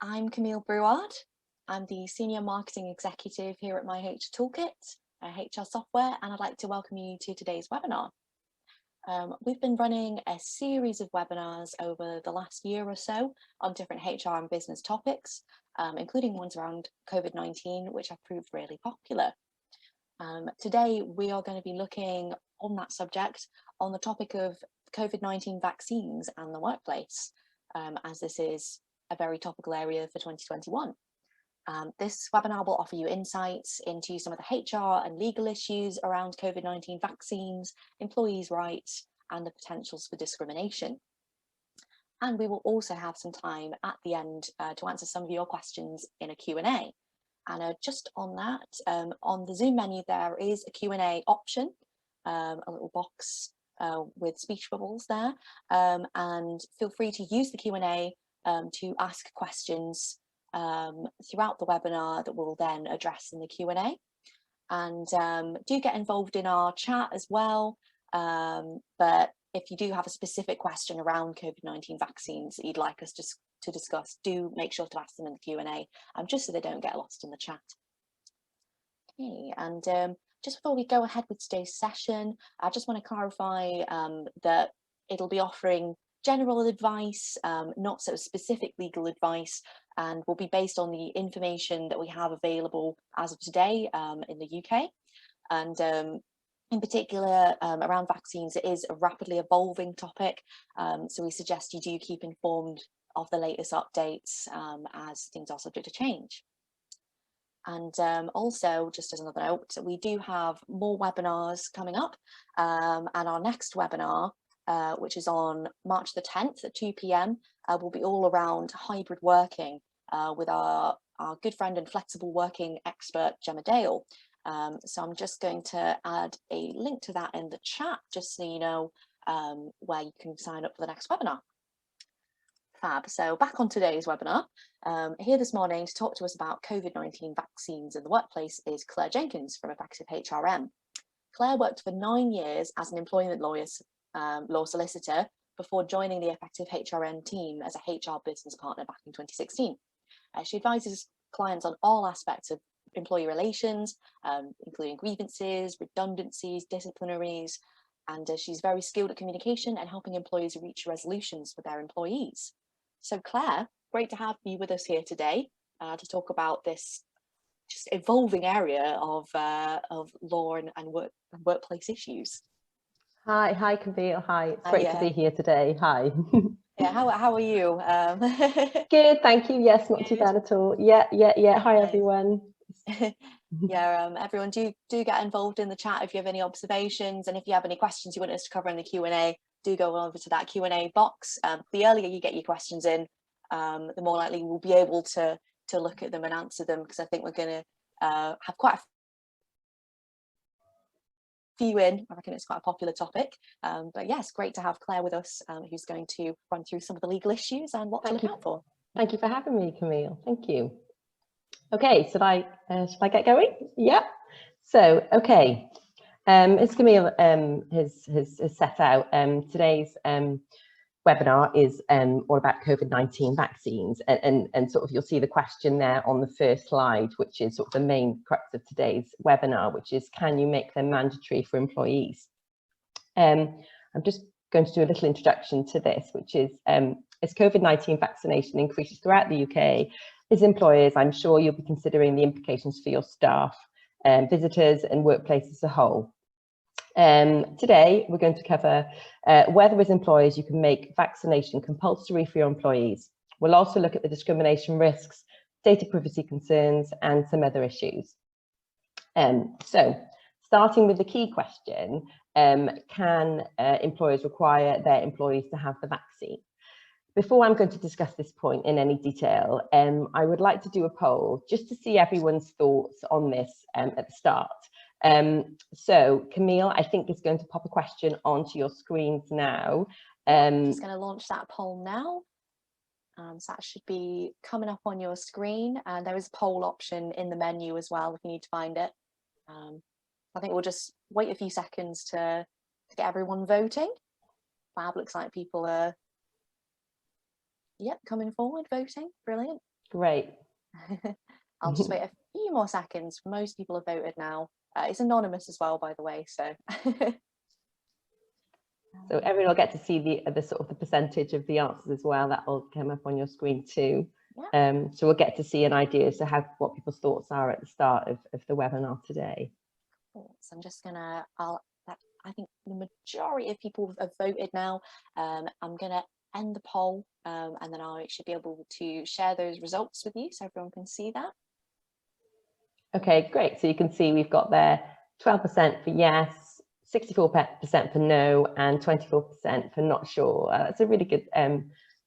I'm Camille Brouard. I'm the Senior Marketing Executive here at myhrtoolkit, HR software, and I'd like to welcome you to today's webinar. We've been running a series of webinars over the last year or so on different HR and business topics, including ones around COVID-19, which have proved really popular. Today, we are going to be looking on that subject on the topic of COVID-19 vaccines and the workplace, as this is a very topical area for 2021. This webinar will offer you insights into some of the HR and legal issues around COVID-19 vaccines, employees' rights, and the potentials for discrimination. And we will also have some time at the end to answer some of your questions in a Q&A. And just on that, on the Zoom menu, there is a Q&A option, a little box with speech bubbles there, and feel free to use the Q&A to ask questions throughout the webinar that we'll then address in the Q&A. And do get involved in our chat as well, but if you do have a specific question around COVID-19 vaccines that you'd like us to discuss, do make sure to ask them in the Q&A, just so they don't get lost in the chat. Okay, and just before we go ahead with today's session, I just want to clarify that it'll be offering general advice, not so specific legal advice, and will be based on the information that we have available as of today in the UK. And in particular, around vaccines, it is a rapidly evolving topic, so we suggest you do keep informed of the latest updates as things are subject to change. And also, just as another note, we do have more webinars coming up, and our next webinar, which is on March the 10th at 2 p.m, will be all around hybrid working with our good friend and flexible working expert, Gemma Dale. So I'm just going to add a link to that in the chat, just so you know where you can sign up for the next webinar. Fab. So back on today's webinar, here this morning to talk to us about COVID-19 vaccines in the workplace is Claire Jenkins from Effective HRM. Claire worked for 9 years as an employment law solicitor before joining the Effective HRM team as a HR business partner back in 2016. She advises clients on all aspects of employee relations, including grievances, redundancies, disciplinaries, and she's very skilled at communication and helping employers reach resolutions for their employees. So Claire, great to have you with us here today to talk about this just evolving area of law and workplace issues. Hi Camille. Hi, it's great to be here today. Hi. Yeah, how are you? Good, thank you. Yes, not too bad at all. Yeah. Hi everyone. Yeah, everyone do get involved in the chat if you have any observations, and if you have any questions you want us to cover in the Q&A, do go over to that Q&A box. The earlier you get your questions in, the more likely we'll be able to look at them and answer them, because I think we're going to have quite a few in. I reckon it's quite a popular topic, but yes, great to have Claire with us, who's going to run through some of the legal issues and what to look out for. Thank you for having me, Camille. Thank you. Okay, should I get going? Yeah. So, okay, as Camille has set out, today's webinar is all about COVID-19 vaccines, and sort of you'll see the question there on the first slide, which is sort of the main crux of today's webinar, which is, can you make them mandatory for employees? I'm just going to do a little introduction to this, which is, as COVID-19 vaccination increases throughout the UK, as employers, I'm sure you'll be considering the implications for your staff, visitors and workplace as a whole. Today, we're going to cover whether as employers you can make vaccination compulsory for your employees. We'll also look at the discrimination risks, data privacy concerns, and some other issues. So, starting with the key question, can employers require their employees to have the vaccine? Before I'm going to discuss this point in any detail, I would like to do a poll just to see everyone's thoughts on this at the start. So Camille, I think, is going to pop a question onto your screens now. Just going to launch that poll now. So that should be coming up on your screen, and there is a poll option in the menu as well if you need to find it. I think we'll just wait a few seconds to get everyone voting. Fab, looks like people are coming forward voting. Brilliant. Great. I'll just wait a few more seconds. Most people have voted now. It's anonymous as well, by the way, so. So everyone will get to see the sort of the percentage of the answers as well. That will come up on your screen too. Yeah. So we'll get to see an idea as to what people's thoughts are at the start of the webinar today. Cool. So I'm just gonna, I think the majority of people have voted now. I'm gonna end the poll and then I should be able to share those results with you so everyone can see that. Okay, great. So you can see we've got there 12% for yes, 64% for no, and 24% for not sure. That's a really good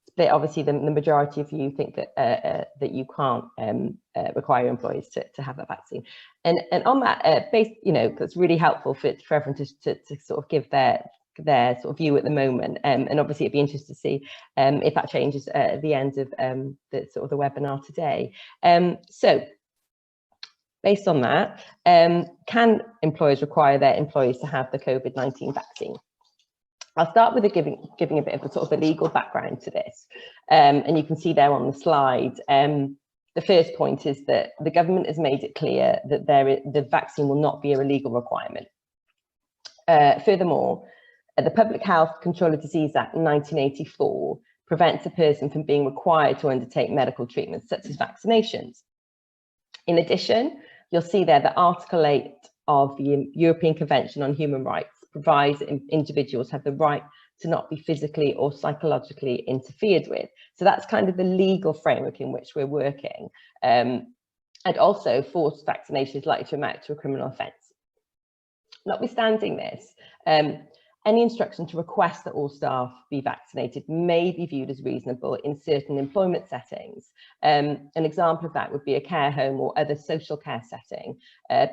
split. Obviously, the majority of you think that that you can't require employees to have that vaccine. And on that base, that's really helpful for everyone to sort of give their sort of view at the moment. And obviously, it'd be interesting to see if that changes at the end of the sort of the webinar today. So. Based on that, can employers require their employees to have the COVID-19 vaccine? I'll start with giving a bit of a sort of a legal background to this. And you can see there on the slide, the first point is that the government has made it clear that the vaccine will not be a legal requirement. Furthermore, the Public Health Control of Disease Act 1984 prevents a person from being required to undertake medical treatments such as vaccinations. In addition, you'll see there that Article 8 of the European Convention on Human Rights provides individuals have the right to not be physically or psychologically interfered with. So that's kind of the legal framework in which we're working. And also forced vaccination is likely to amount to a criminal offence. Notwithstanding this, any instruction to request that all staff be vaccinated may be viewed as reasonable in certain employment settings. An example of that would be a care home or other social care setting,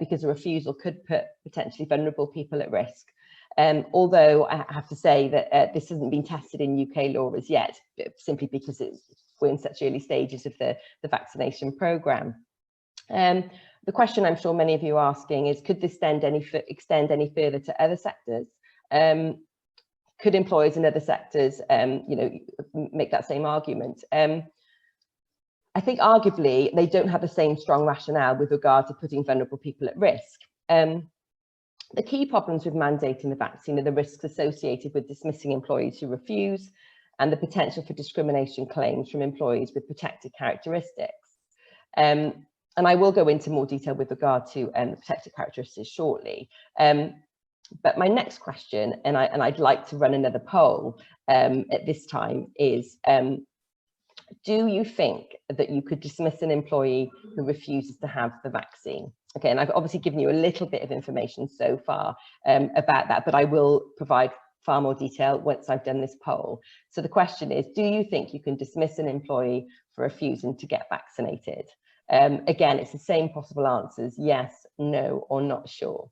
because a refusal could put potentially vulnerable people at risk. Although I have to say that this hasn't been tested in UK law as yet, simply because we're in such early stages of the vaccination programme. The question I'm sure many of you are asking is, could this extend any further to other sectors? Could employers in other sectors, make that same argument? I think arguably they don't have the same strong rationale with regard to putting vulnerable people at risk. The key problems with mandating the vaccine are the risks associated with dismissing employees who refuse and the potential for discrimination claims from employees with protected characteristics. And I will go into more detail with regard to the protected characteristics shortly. But my next question, and I'd like to run another poll at this time, is do you think that you could dismiss an employee who refuses to have the vaccine? Okay, and I've obviously given you a little bit of information so far about that, but I will provide far more detail once I've done this poll. So the question is, do you think you can dismiss an employee for refusing to get vaccinated? Again, it's the same possible answers, yes, no, or not sure.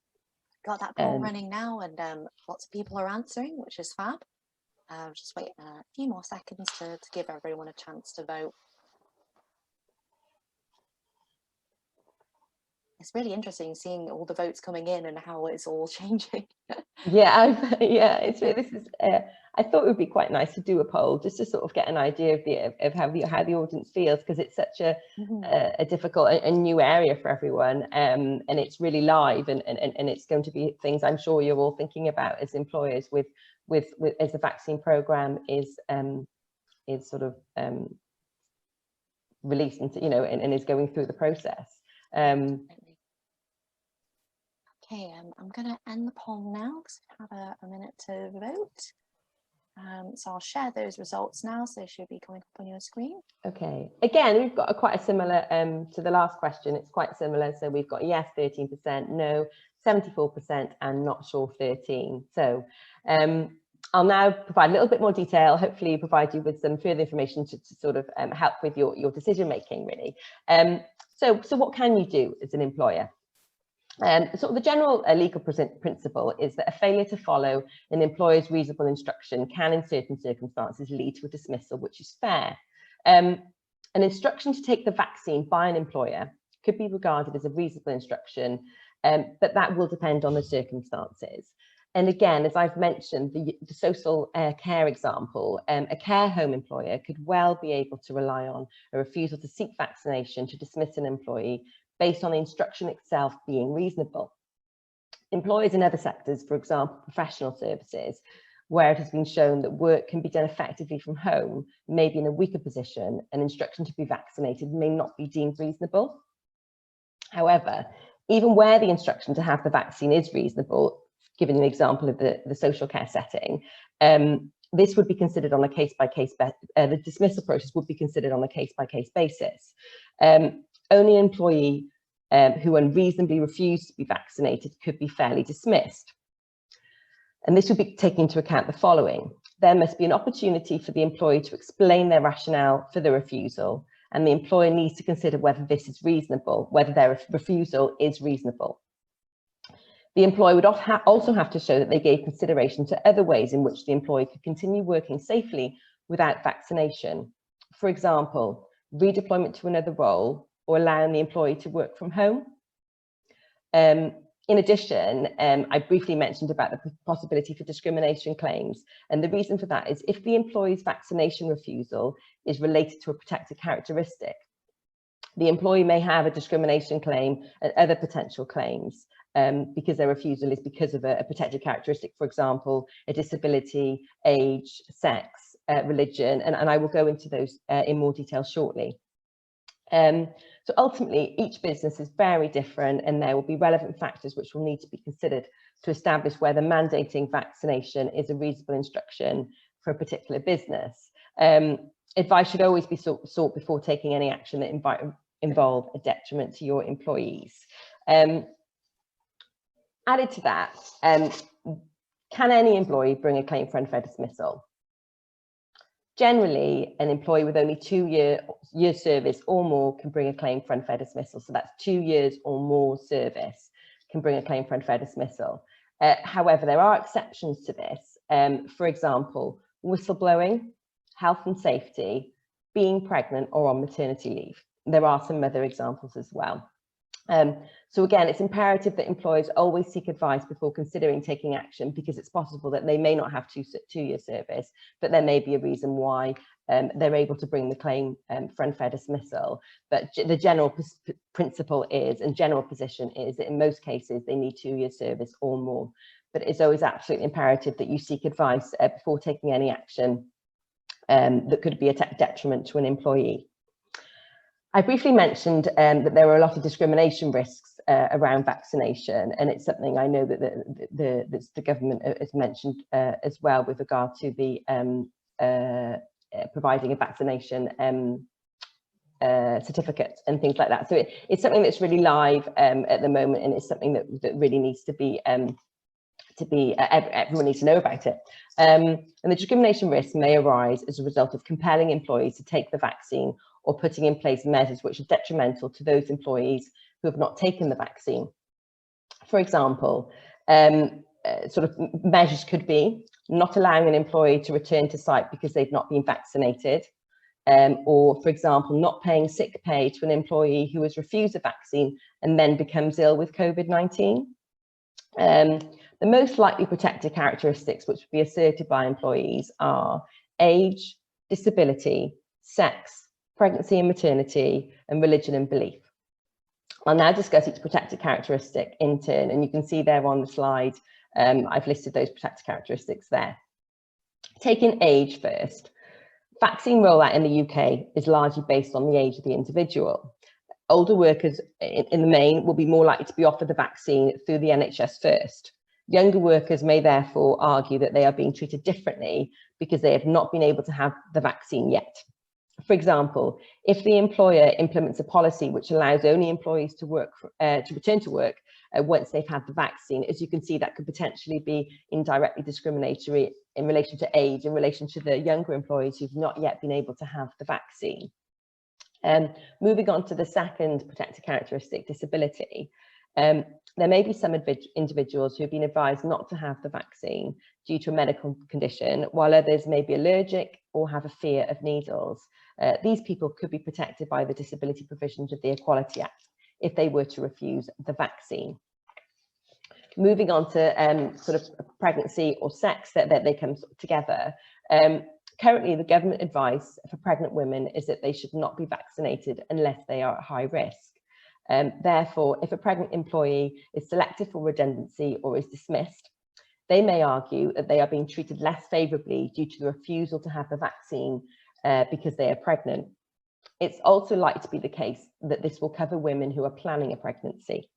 Got that poll running now, and lots of people are answering, which is fab. Just wait a few more seconds to give everyone a chance to vote. It's really interesting seeing all the votes coming in and how it's all changing. Yeah, I thought it would be quite nice to do a poll just to sort of get an idea of how the audience feels, because it's such a difficult and new area for everyone, and it's really live, and it's going to be things I'm sure you're all thinking about as employers with as the vaccine programme is sort of released into, and is going through the process. Okay, I'm going to end the poll now because we have a minute to vote. So I'll share those results now, so they should be coming up on your screen. Okay, again, we've got quite a similar to the last question. It's quite similar. So we've got yes 13%, no 74%, and not sure 13%. So I'll now provide a little bit more detail, hopefully provide you with some further information to sort of help with your decision making, really. So what can you do as an employer? Sort of the general legal principle is that a failure to follow an employer's reasonable instruction can, in certain circumstances, lead to a dismissal, which is fair. An instruction to take the vaccine by an employer could be regarded as a reasonable instruction, but that will depend on the circumstances. And again, as I've mentioned, the social care example, a care home employer could well be able to rely on a refusal to seek vaccination to dismiss an employee based on the instruction itself being reasonable. Employers in other sectors, for example, professional services, where it has been shown that work can be done effectively from home, may be in a weaker position, and instruction to be vaccinated may not be deemed reasonable. However, even where the instruction to have the vaccine is reasonable, given an example of the social care setting, this would be considered on a case-by-case, the dismissal process would be considered on a case-by-case basis. Only an employee who unreasonably refused to be vaccinated could be fairly dismissed. And this would be taking into account the following. There must be an opportunity for the employee to explain their rationale for the refusal, and the employer needs to consider whether this is reasonable, whether their refusal is reasonable. The employer would also have to show that they gave consideration to other ways in which the employee could continue working safely without vaccination. For example, redeployment to another role or allowing the employee to work from home. In addition, I briefly mentioned about the possibility for discrimination claims. And the reason for that is if the employee's vaccination refusal is related to a protected characteristic, the employee may have a discrimination claim and other potential claims because their refusal is because of a protected characteristic, for example, a disability, age, sex, religion, and I will go into those in more detail shortly. So ultimately, each business is very different, and there will be relevant factors which will need to be considered to establish whether mandating vaccination is a reasonable instruction for a particular business. Advice should always be sought before taking any action that involve a detriment to your employees. Added to that, can any employee bring a claim for unfair dismissal? Generally, an employee with only 2 years service or more can bring a claim for unfair dismissal. So that's 2 years or more service can bring a claim for unfair dismissal. However, there are exceptions to this. For example, whistleblowing, health and safety, being pregnant or on maternity leave. There are some other examples as well. So again, it's imperative that employers always seek advice before considering taking action, because it's possible that they may not have 2 year service, but there may be a reason why they're able to bring the claim for unfair dismissal. But the general principle is, and general position is, that in most cases they need 2 years service or more. But it's always absolutely imperative that you seek advice before taking any action that could be a detriment to an employee. I briefly mentioned that there are a lot of discrimination risks around vaccination, and it's something I know that the government has mentioned as well with regard to the providing a vaccination certificate and things like that. So it's something that's really live at the moment, and it's something that really needs to be everyone needs to know about it. And the discrimination risk may arise as a result of compelling employees to take the vaccine or putting in place measures which are detrimental to those employees who have not taken the vaccine. For example, sort of measures could be not allowing an employee to return to site because they've not been vaccinated, or, for example, not paying sick pay to an employee who has refused a vaccine and then becomes ill with COVID-19. The most likely protected characteristics which would be asserted by employees are age, disability, sex, pregnancy and maternity, and religion and belief. I'll now discuss each protected characteristic in turn, and you can see there on the slide, I've listed those protected characteristics there. Taking age first, vaccine rollout in the UK is largely based on the age of the individual. Older workers in the main will be more likely to be offered the vaccine through the NHS first. Younger workers may therefore argue that they are being treated differently because they have not been able to have the vaccine yet. For example, if the employer implements a policy which allows only employees to return to work once they've had the vaccine, as you can see, that could potentially be indirectly discriminatory in relation to age, in relation to the younger employees who've not yet been able to have the vaccine. Moving on to the second protected characteristic, disability. There may be some individuals who have been advised not to have the vaccine due to a medical condition, while others may be allergic or have a fear of needles. These people could be protected by the disability provisions of the Equality Act if they were to refuse the vaccine. Moving on to sort of pregnancy or sex, that they come together. Currently, the government advice for pregnant women is that they should not be vaccinated unless they are at high risk. Therefore, if a pregnant employee is selected for redundancy or is dismissed, they may argue that they are being treated less favourably due to the refusal to have the vaccine because they are pregnant. It's also likely to be the case that this will cover women who are planning a pregnancy.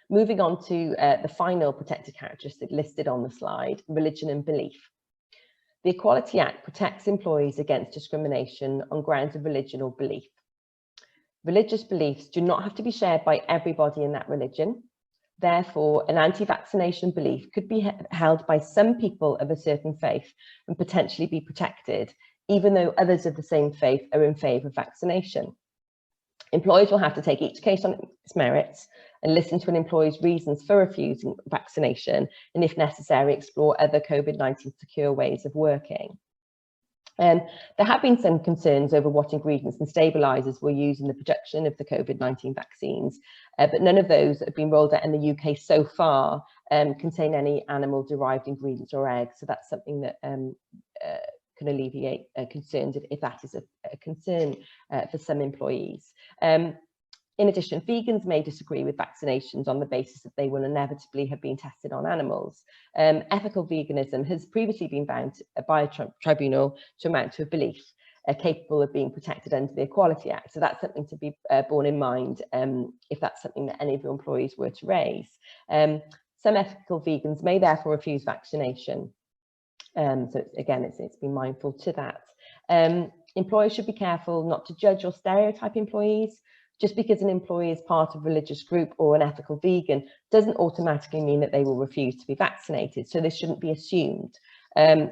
Moving on to the final protected characteristic listed on the slide, religion and belief. The Equality Act protects employees against discrimination on grounds of religion or belief. Religious beliefs do not have to be shared by everybody in that religion. Therefore, an anti-vaccination belief could be held by some people of a certain faith and potentially be protected, even though others of the same faith are in favour of vaccination. Employers will have to take each case on its merits and listen to an employee's reasons for refusing vaccination, and if necessary, explore other COVID-19 secure ways of working. There have been some concerns over what ingredients and stabilisers were used in the production of the COVID-19 vaccines, but none of those that have been rolled out in the UK so far contain any animal-derived ingredients or eggs, so that's something that can alleviate concerns if that is a concern for some employees. In addition, vegans may disagree with vaccinations on the basis that they will inevitably have been tested on animals. Ethical veganism has previously been found by a tribunal to amount to a belief capable of being protected under the Equality Act. So that's something to be borne in mind if that's something that any of your employees were to raise. Some ethical vegans may therefore refuse vaccination. So again, it's been mindful to that. Employers should be careful not to judge or stereotype employees. Just because an employee is part of a religious group or an ethical vegan doesn't automatically mean that they will refuse to be vaccinated, so this shouldn't be assumed.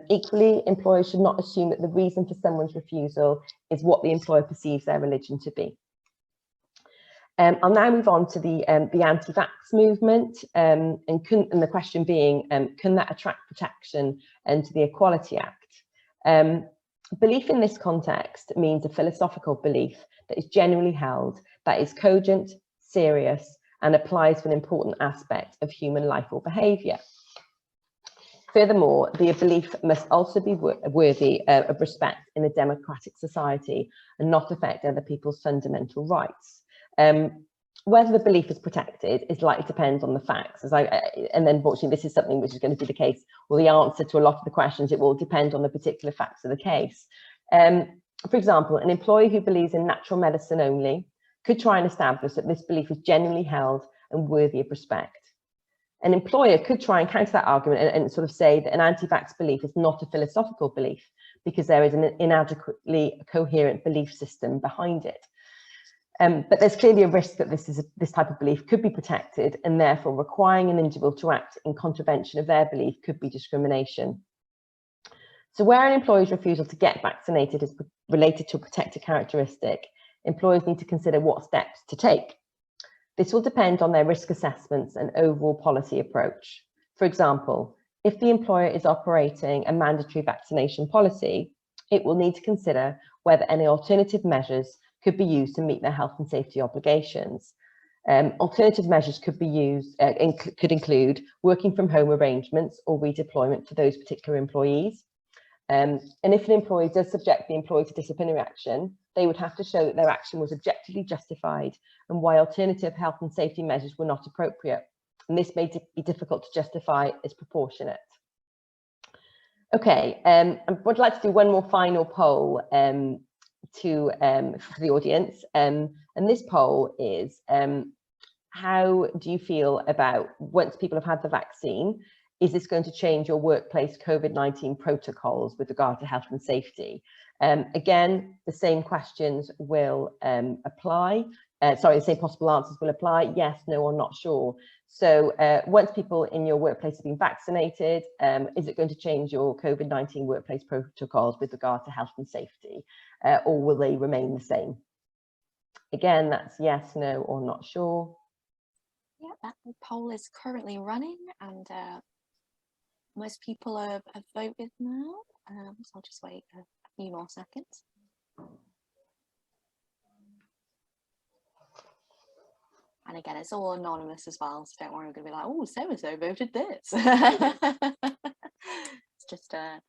Equally, employers should not assume that the reason for someone's refusal is what the employer perceives their religion to be. I'll now move on to the anti-vax movement, and the question being, can that attract protection under the Equality Act? Belief in this context means a philosophical belief that is generally held, that is cogent, serious, and applies to an important aspect of human life or behaviour. Furthermore, the belief must also be worthy of respect in a democratic society and not affect other people's fundamental rights. Whether the belief is protected is likely to depend on the facts. And then, unfortunately, this is something which is going to be the case, or the answer to a lot of the questions, it will depend on the particular facts of the case. For example, an employee who believes in natural medicine only could try and establish that this belief is genuinely held and worthy of respect. An employer could try and counter that argument and sort of say that an anti-vax belief is not a philosophical belief because there is an inadequately coherent belief system behind it. But there's clearly a risk that this type of belief could be protected, and therefore requiring an individual to act in contravention of their belief could be discrimination. So where an employee's refusal to get vaccinated is related to a protected characteristic, employers need to consider what steps to take. This will depend on their risk assessments and overall policy approach. For example, if the employer is operating a mandatory vaccination policy, it will need to consider whether any alternative measures could be used to meet their health and safety obligations. Alternative measures could be used, could include working from home arrangements or redeployment for those particular employees. And if an employee does subject the employee to disciplinary action, they would have to show that their action was objectively justified and why alternative health and safety measures were not appropriate. And this may be difficult to justify as proportionate. Okay, I would like to do one more final poll for the audience. And this poll is, how do you feel about, once people have had the vaccine, is this going to change your workplace COVID-19 protocols with regard to health and safety? Again, the same questions will apply. The same possible answers will apply: yes, no, or not sure. So once people in your workplace have been vaccinated, is it going to change your COVID-19 workplace protocols with regard to health and safety, or will they remain the same? Again, that's yes, no, or not sure. Yeah, that poll is currently running, and most people have voted now. So I'll just wait a few more seconds. And And again, it's all anonymous as well, so don't worry, we're going to be like, oh, so-and-so voted this. It's just a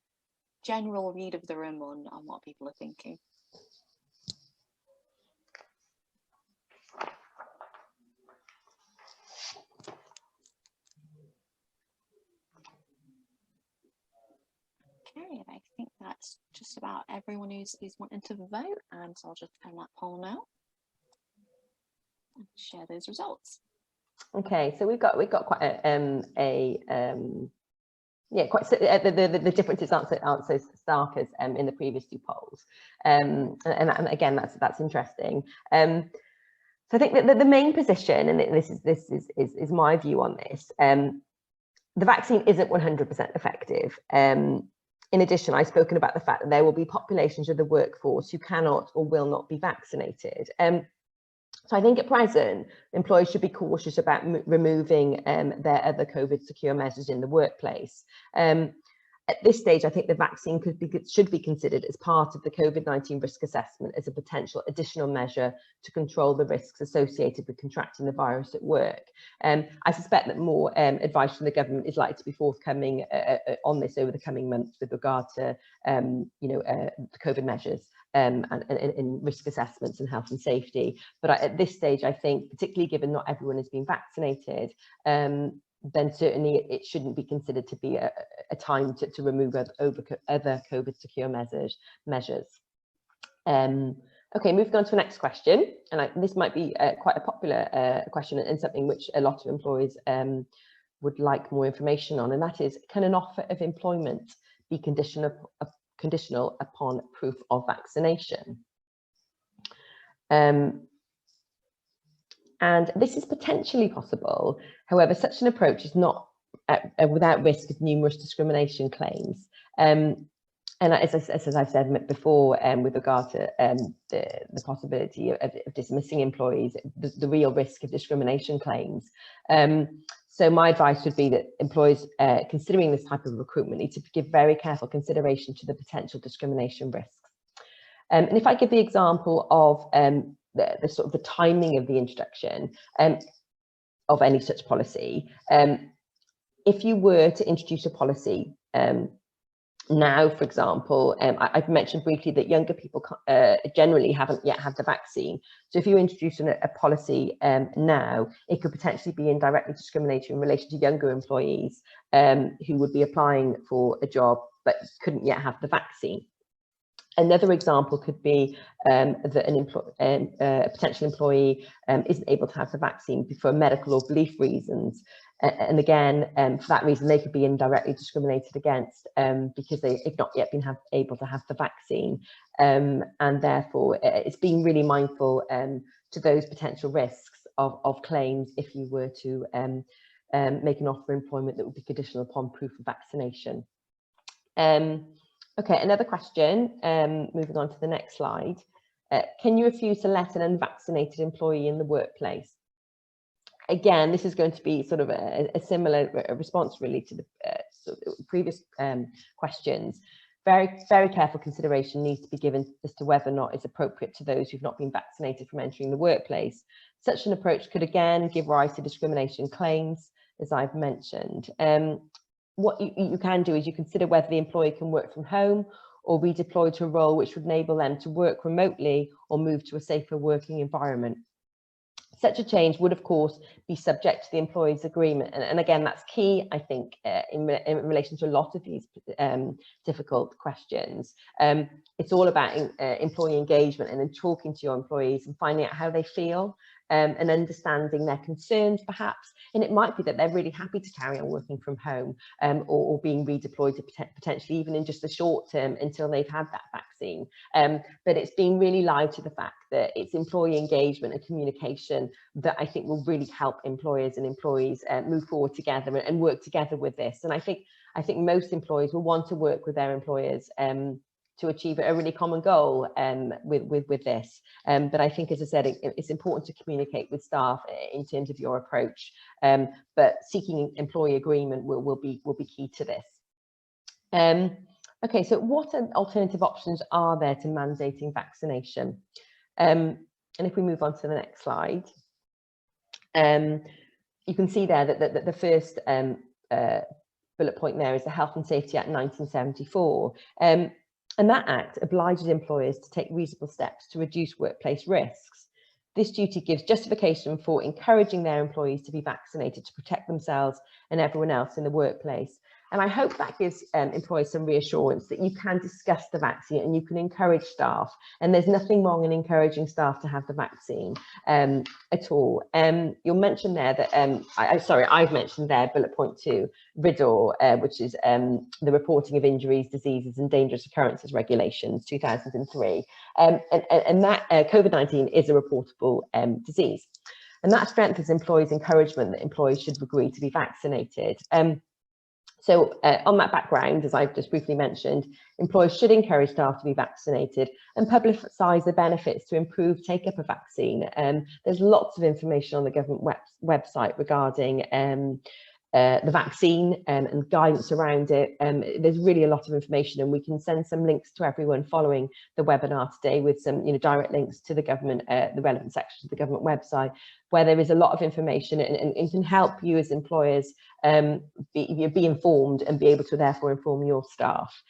general read of the room on what people are thinking. Okay, I think that's just about everyone who's wanting to vote, and so I'll just end that poll now and share those results. Okay, so we've got quite quite the differences aren't so stark as in the previous two polls, and again that's interesting. So I think that the main position, and this is my view on this, the vaccine isn't 100% effective. In addition, I've spoken about the fact that there will be populations of the workforce who cannot or will not be vaccinated. So I think at present, employers should be cautious about removing their other COVID secure measures in the workplace. At this stage, I think the vaccine should be considered as part of the COVID-19 risk assessment as a potential additional measure to control the risks associated with contracting the virus at work. I suspect that more advice from the government is likely to be forthcoming on this over the coming months with regard to the COVID measures and risk assessments and health and safety. But at this stage, I think, particularly given not everyone has been vaccinated, then certainly it shouldn't be considered to be a time to remove other COVID secure measures. Okay, moving on to the next question, and this might be quite a popular question and something which a lot of employers would like more information on, and that is, can an offer of employment be conditional upon proof of vaccination? And this is potentially possible. However, such an approach is not without risk of numerous discrimination claims. And as I've said before, with regard to the possibility of dismissing employees, the real risk of discrimination claims. So my advice would be that employers considering this type of recruitment need to give very careful consideration to the potential discrimination risks. And if I give the example of the sort of the timing of the introduction of any such policy, if you were to introduce a policy now, for example, I've mentioned briefly that younger people generally haven't yet had the vaccine. So if you introduce a policy now, it could potentially be indirectly discriminatory in relation to younger employees who would be applying for a job but couldn't yet have the vaccine. Another example could be that a potential employee isn't able to have the vaccine for medical or belief reasons. And again, for that reason, they could be indirectly discriminated against because they've not yet been able to have the vaccine. And therefore, it's being really mindful to those potential risks of claims if you were to make an offer of employment that would be conditional upon proof of vaccination. Okay, another question, moving on to the next slide. Can you refuse to let an unvaccinated employee in the workplace? Again, this is going to be sort of a similar response really to the sort of previous questions. Very, very careful consideration needs to be given as to whether or not it's appropriate to those who've not been vaccinated from entering the workplace. Such an approach could again give rise to discrimination claims, as I've mentioned. What you can do is you consider whether the employee can work from home or be deployed to a role which would enable them to work remotely or move to a safer working environment. Such a change would, of course, be subject to the employee's agreement. And again, that's key, I think, in relation to a lot of these difficult questions. It's all about employee engagement and then talking to your employees and finding out how they feel and understanding their concerns, perhaps. And it might be that they're really happy to carry on working from home or being redeployed to potentially even in just the short term until they've had that vaccine. But it's being really live to the fact that it's employee engagement and communication that I think will really help employers and employees move forward together and work together with this. And I think most employees will want to work with their employers to achieve a really common goal with this. But I think, as I said, it's important to communicate with staff in terms of your approach. But seeking employee agreement will be key to this. Okay, so what alternative options are there to mandating vaccination? And if we move on to the next slide. You can see there that the first bullet point there is the Health and Safety Act 1974. And that act obliges employers to take reasonable steps to reduce workplace risks. This duty gives justification for encouraging their employees to be vaccinated to protect themselves and everyone else in the workplace. And I hope that gives employers some reassurance that you can discuss the vaccine and you can encourage staff. And there's nothing wrong in encouraging staff to have the vaccine at all. You'll mention there that, I've mentioned there bullet point 2, RIDDOR, which is the Reporting of Injuries, Diseases and Dangerous Occurrences Regulations, 2003. And that COVID-19 is a reportable disease. And that strengthens employees' encouragement that employees should agree to be vaccinated. So on that background, as I've just briefly mentioned, employers should encourage staff to be vaccinated and publicise the benefits to improve take-up of vaccine. There's lots of information on the government website regarding the vaccine and guidance around it. There's really a lot of information, and we can send some links to everyone following the webinar today with some direct links to the government, the relevant sections of the government website, where there is a lot of information and can help you as employers be informed and be able to therefore inform your staff.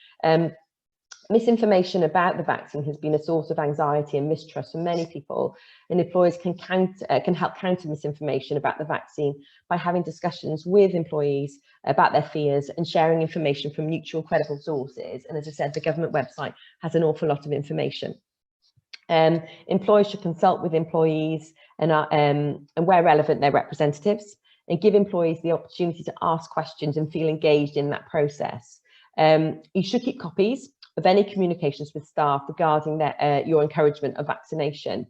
Misinformation about the vaccine has been a source of anxiety and mistrust for many people, and employers can help counter misinformation about the vaccine by having discussions with employees about their fears and sharing information from neutral, credible sources. And as I said, the government website has an awful lot of information. Employers should consult with employees and where relevant, their representatives, and give employees the opportunity to ask questions and feel engaged in that process. You should keep copies of any communications with staff regarding your encouragement of vaccination.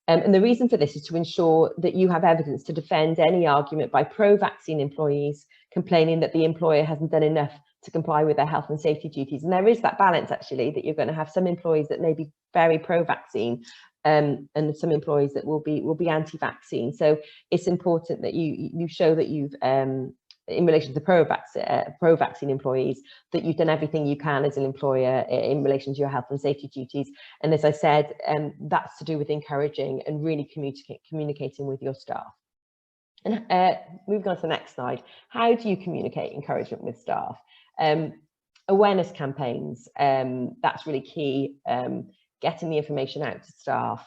And the reason for this is to ensure that you have evidence to defend any argument by pro-vaccine employees complaining that the employer hasn't done enough to comply with their health and safety duties. And there is that balance, actually, that you're going to have some employees that may be very pro-vaccine and some employees that will be anti-vaccine. So it's important that you show that you've in relation to pro-vaccine employees, that you've done everything you can as an employer in relation to your health and safety duties. And as I said, that's to do with encouraging and really communicating with your staff. And moving on to the next slide, how do you communicate encouragement with staff? Awareness campaigns, that's really key, getting the information out to staff.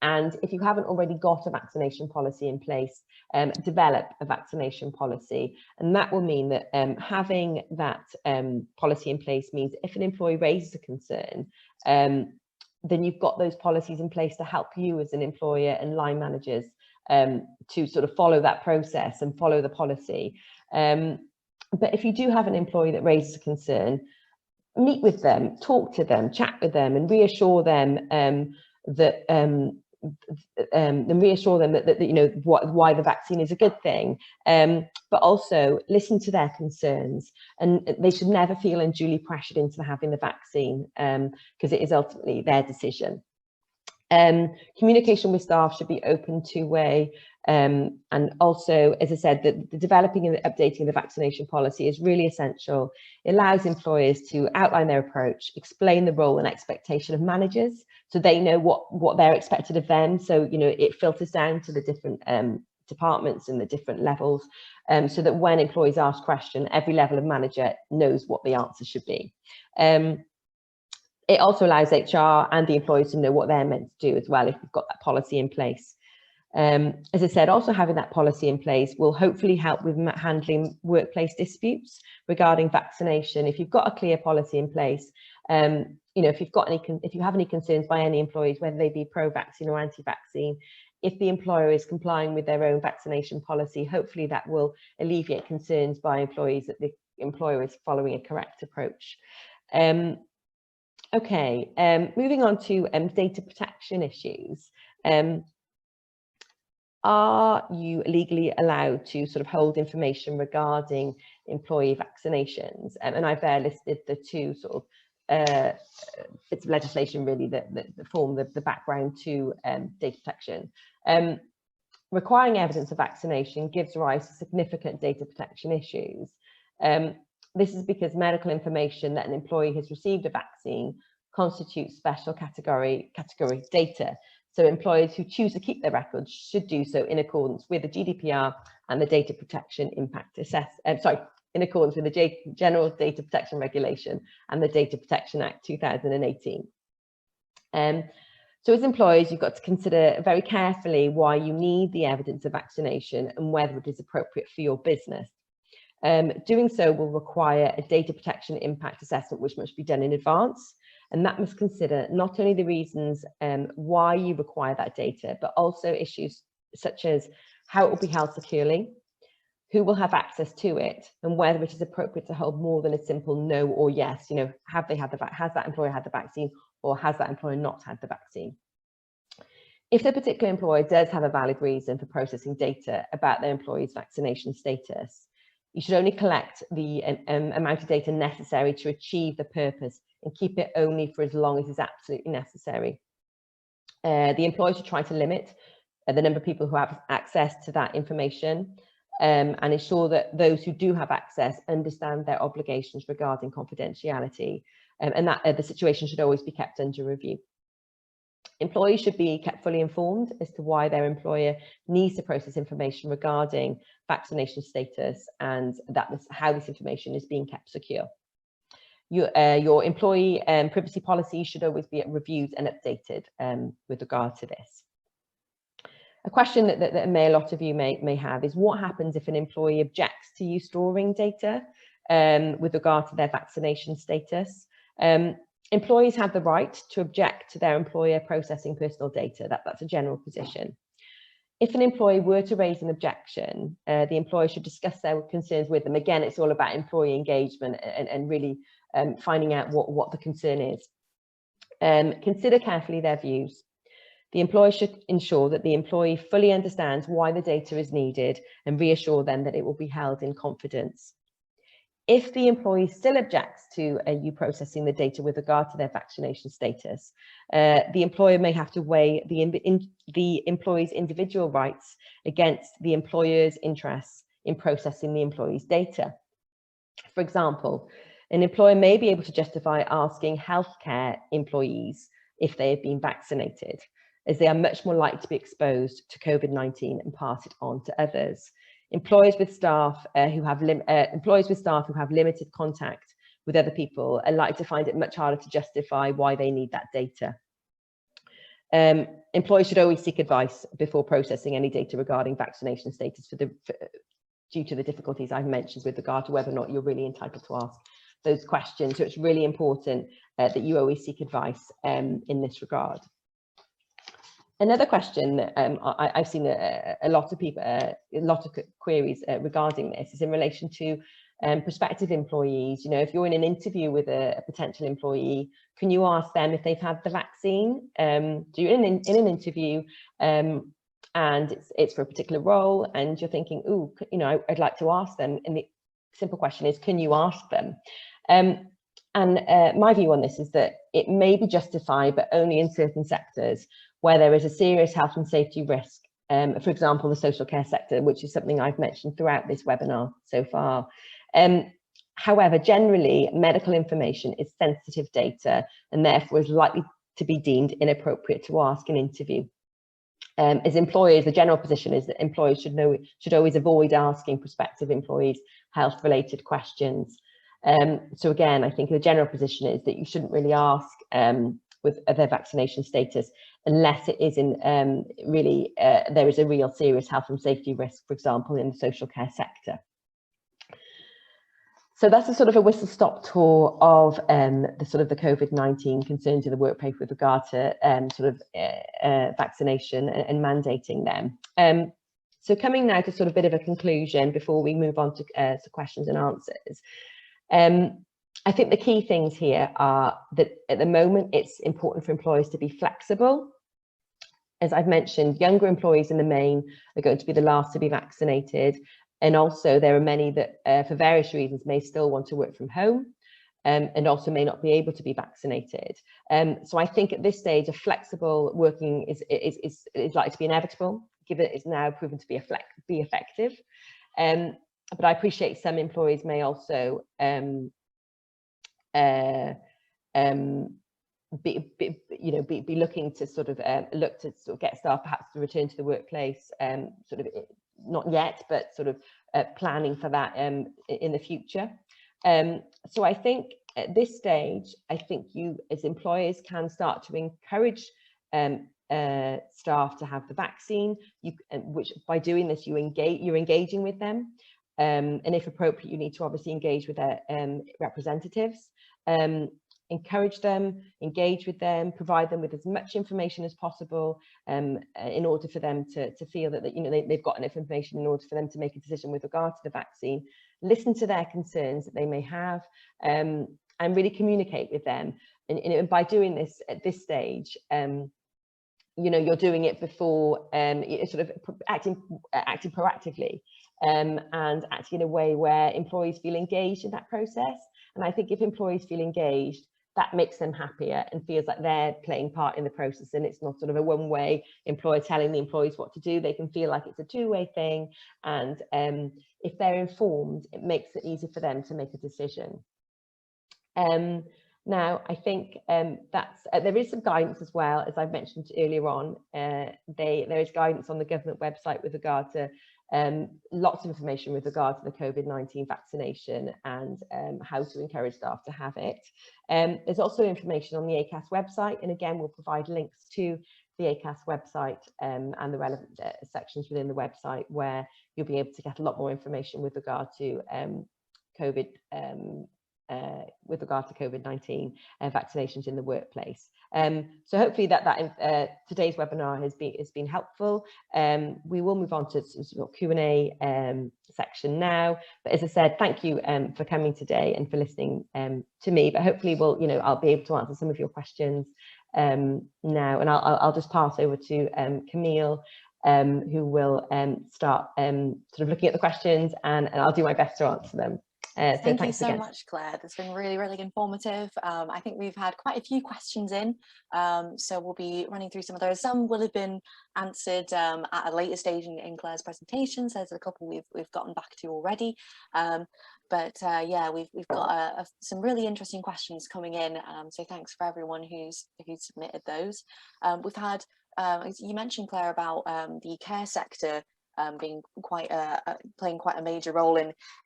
And if you haven't already got a vaccination policy in place, develop a vaccination policy. And that will mean that having that policy in place means if an employee raises a concern, then you've got those policies in place to help you as an employer and line managers to sort of follow that process and follow the policy. But if you do have an employee that raises a concern, meet with them, talk to them, chat with them, and reassure them that why the vaccine is a good thing, but also listen to their concerns, and they should never feel unduly pressured into having the vaccine because it is ultimately their decision. Communication with staff should be open two-way, and also, as I said, the developing and updating the vaccination policy is really essential. It allows employers to outline their approach, explain the role and expectation of managers, so they know what they're expected of them. So it filters down to the different departments and the different levels, so that when employees ask questions, every level of manager knows what the answer should be. It also allows HR and the employees to know what they're meant to do as well if you've got that policy in place. As I said, also having that policy in place will hopefully help with handling workplace disputes regarding vaccination. If you've got a clear policy in place, if you have any concerns by any employees, whether they be pro-vaccine or anti-vaccine, if the employer is complying with their own vaccination policy, hopefully that will alleviate concerns by employees that the employer is following a correct approach. Okay, moving on to data protection issues. Are you legally allowed to sort of hold information regarding employee vaccinations? And I've there listed the two sort of bits of legislation really that form the background to data protection. Requiring evidence of vaccination gives rise to significant data protection issues. This is because medical information that an employee has received a vaccine constitutes special category data. So employers who choose to keep their records should do so in accordance with the GDPR and the Data Protection Impact in accordance with the General Data Protection Regulation and the Data Protection Act 2018. So as employers, you've got to consider very carefully why you need the evidence of vaccination and whether it is appropriate for your business. Doing so will require a data protection impact assessment, which must be done in advance. And that must consider not only the reasons why you require that data, but also issues such as how it will be held securely, who will have access to it, and whether it is appropriate to hold more than a simple no or yes. You know, has that employer had the vaccine, or has that employer not had the vaccine? If the particular employer does have a valid reason for processing data about their employee's vaccination status, you should only collect the amount of data necessary to achieve the purpose and keep it only for as long as is absolutely necessary. The employer should try to limit the number of people who have access to that information and ensure that those who do have access understand their obligations regarding confidentiality, and that the situation should always be kept under review. Employees should be kept fully informed as to why their employer needs to process information regarding vaccination status and how this information is being kept secure. Your employee privacy policy should always be reviewed and updated with regard to this. A question that a lot of you may have is, what happens if an employee objects to you storing data with regard to their vaccination status? Employees have the right to object to their employer processing personal data. That's a general position. If an employee were to raise an objection, the employer should discuss their concerns with them. Again, it's all about employee engagement and really finding out what the concern is. Consider carefully their views. The employer should ensure that the employee fully understands why the data is needed and reassure them that it will be held in confidence. If the employee still objects to you processing the data with regard to their vaccination status, the employer may have to weigh the employee's individual rights against the employer's interests in processing the employee's data. For example, an employer may be able to justify asking healthcare employees if they have been vaccinated, as they are much more likely to be exposed to COVID-19 and pass it on to others. Employers with staff who have limited contact with other people are likely to find it much harder to justify why they need that data. Employers should always seek advice before processing any data regarding vaccination status due to the difficulties I've mentioned with regard to whether or not you're really entitled to ask those questions. So it's really important that you always seek advice in this regard. Another question that I've seen a lot of queries regarding this is in relation to prospective employees. You know, if you're in an interview with a potential employee, can you ask them if they've had the vaccine? So you're in an interview and it's for a particular role, and you're thinking, oh, you know, I'd like to ask them. And the simple question is, can you ask them? My view on this is that it may be justified, but only in certain sectors where there is a serious health and safety risk. For example, the social care sector, which is something I've mentioned throughout this webinar so far. However, generally, medical information is sensitive data and therefore is likely to be deemed inappropriate to ask an interview. As employers, the general position is that employers should always avoid asking prospective employees health-related questions. So again, I think the general position is that you shouldn't really ask with their vaccination status unless it is in there is a real serious health and safety risk, for example, in the social care sector. So that's a sort of a whistle-stop tour of the COVID-19 concerns in the workplace with regard to vaccination and mandating them. So coming now to sort of a bit of a conclusion before we move on to questions and answers. I think the key things here are that at the moment it's important for employers to be flexible. As I've mentioned, younger employees in the main are going to be the last to be vaccinated. And also there are many that for various reasons may still want to work from home and also may not be able to be vaccinated. So I think at this stage, a flexible working is likely to be inevitable, given it's now proven to be effective. But I appreciate some employees may also be looking to sort of look to sort of get staff perhaps to return to the workplace, sort of not yet, but sort of planning for that in the future. So I think at this stage, I think you as employers can start to encourage staff to have the vaccine, which by doing this you're engaging with them, and if appropriate you need to obviously engage with their representatives. Encourage them, engage with them, provide them with as much information as possible in order for them to feel that they've got enough information in order for them to make a decision with regard to the vaccine. Listen to their concerns that they may have, and really communicate with them. And by doing this at this stage, you're doing it before sort of acting proactively, and acting in a way where employees feel engaged in that process. And I think if employees feel engaged, that makes them happier and feels like they're playing part in the process, and it's not sort of a one-way employer telling the employees what to do. They can feel like it's a two-way thing, and if they're informed, it makes it easier for them to make a decision. Now, I think there is some guidance as well, as I've mentioned earlier on. There is guidance on the government website with regard to lots of information with regard to the COVID-19 vaccination and how to encourage staff to have it. There's also information on the ACAS website, and again, we'll provide links to the ACAS website and the relevant sections within the website where you'll be able to get a lot more information with regard to COVID-19 vaccinations in the workplace. So hopefully that today's webinar has been helpful. We will move on to some Q&A section now. But as I said, thank you for coming today and for listening to me. But hopefully I'll be able to answer some of your questions now. And I'll just pass over to Camille, who will start sort of looking at the questions, and I'll do my best to answer them. Thank you so much, Claire. That's been really, really informative. I think we've had quite a few questions in, so we'll be running through some of those. Some will have been answered at a later stage in Claire's presentation. So there's a couple we've gotten back to already. Yeah, we've got some really interesting questions coming in. So thanks for everyone who's submitted those. We've had, as you mentioned, Claire, about the care sector being playing quite a major role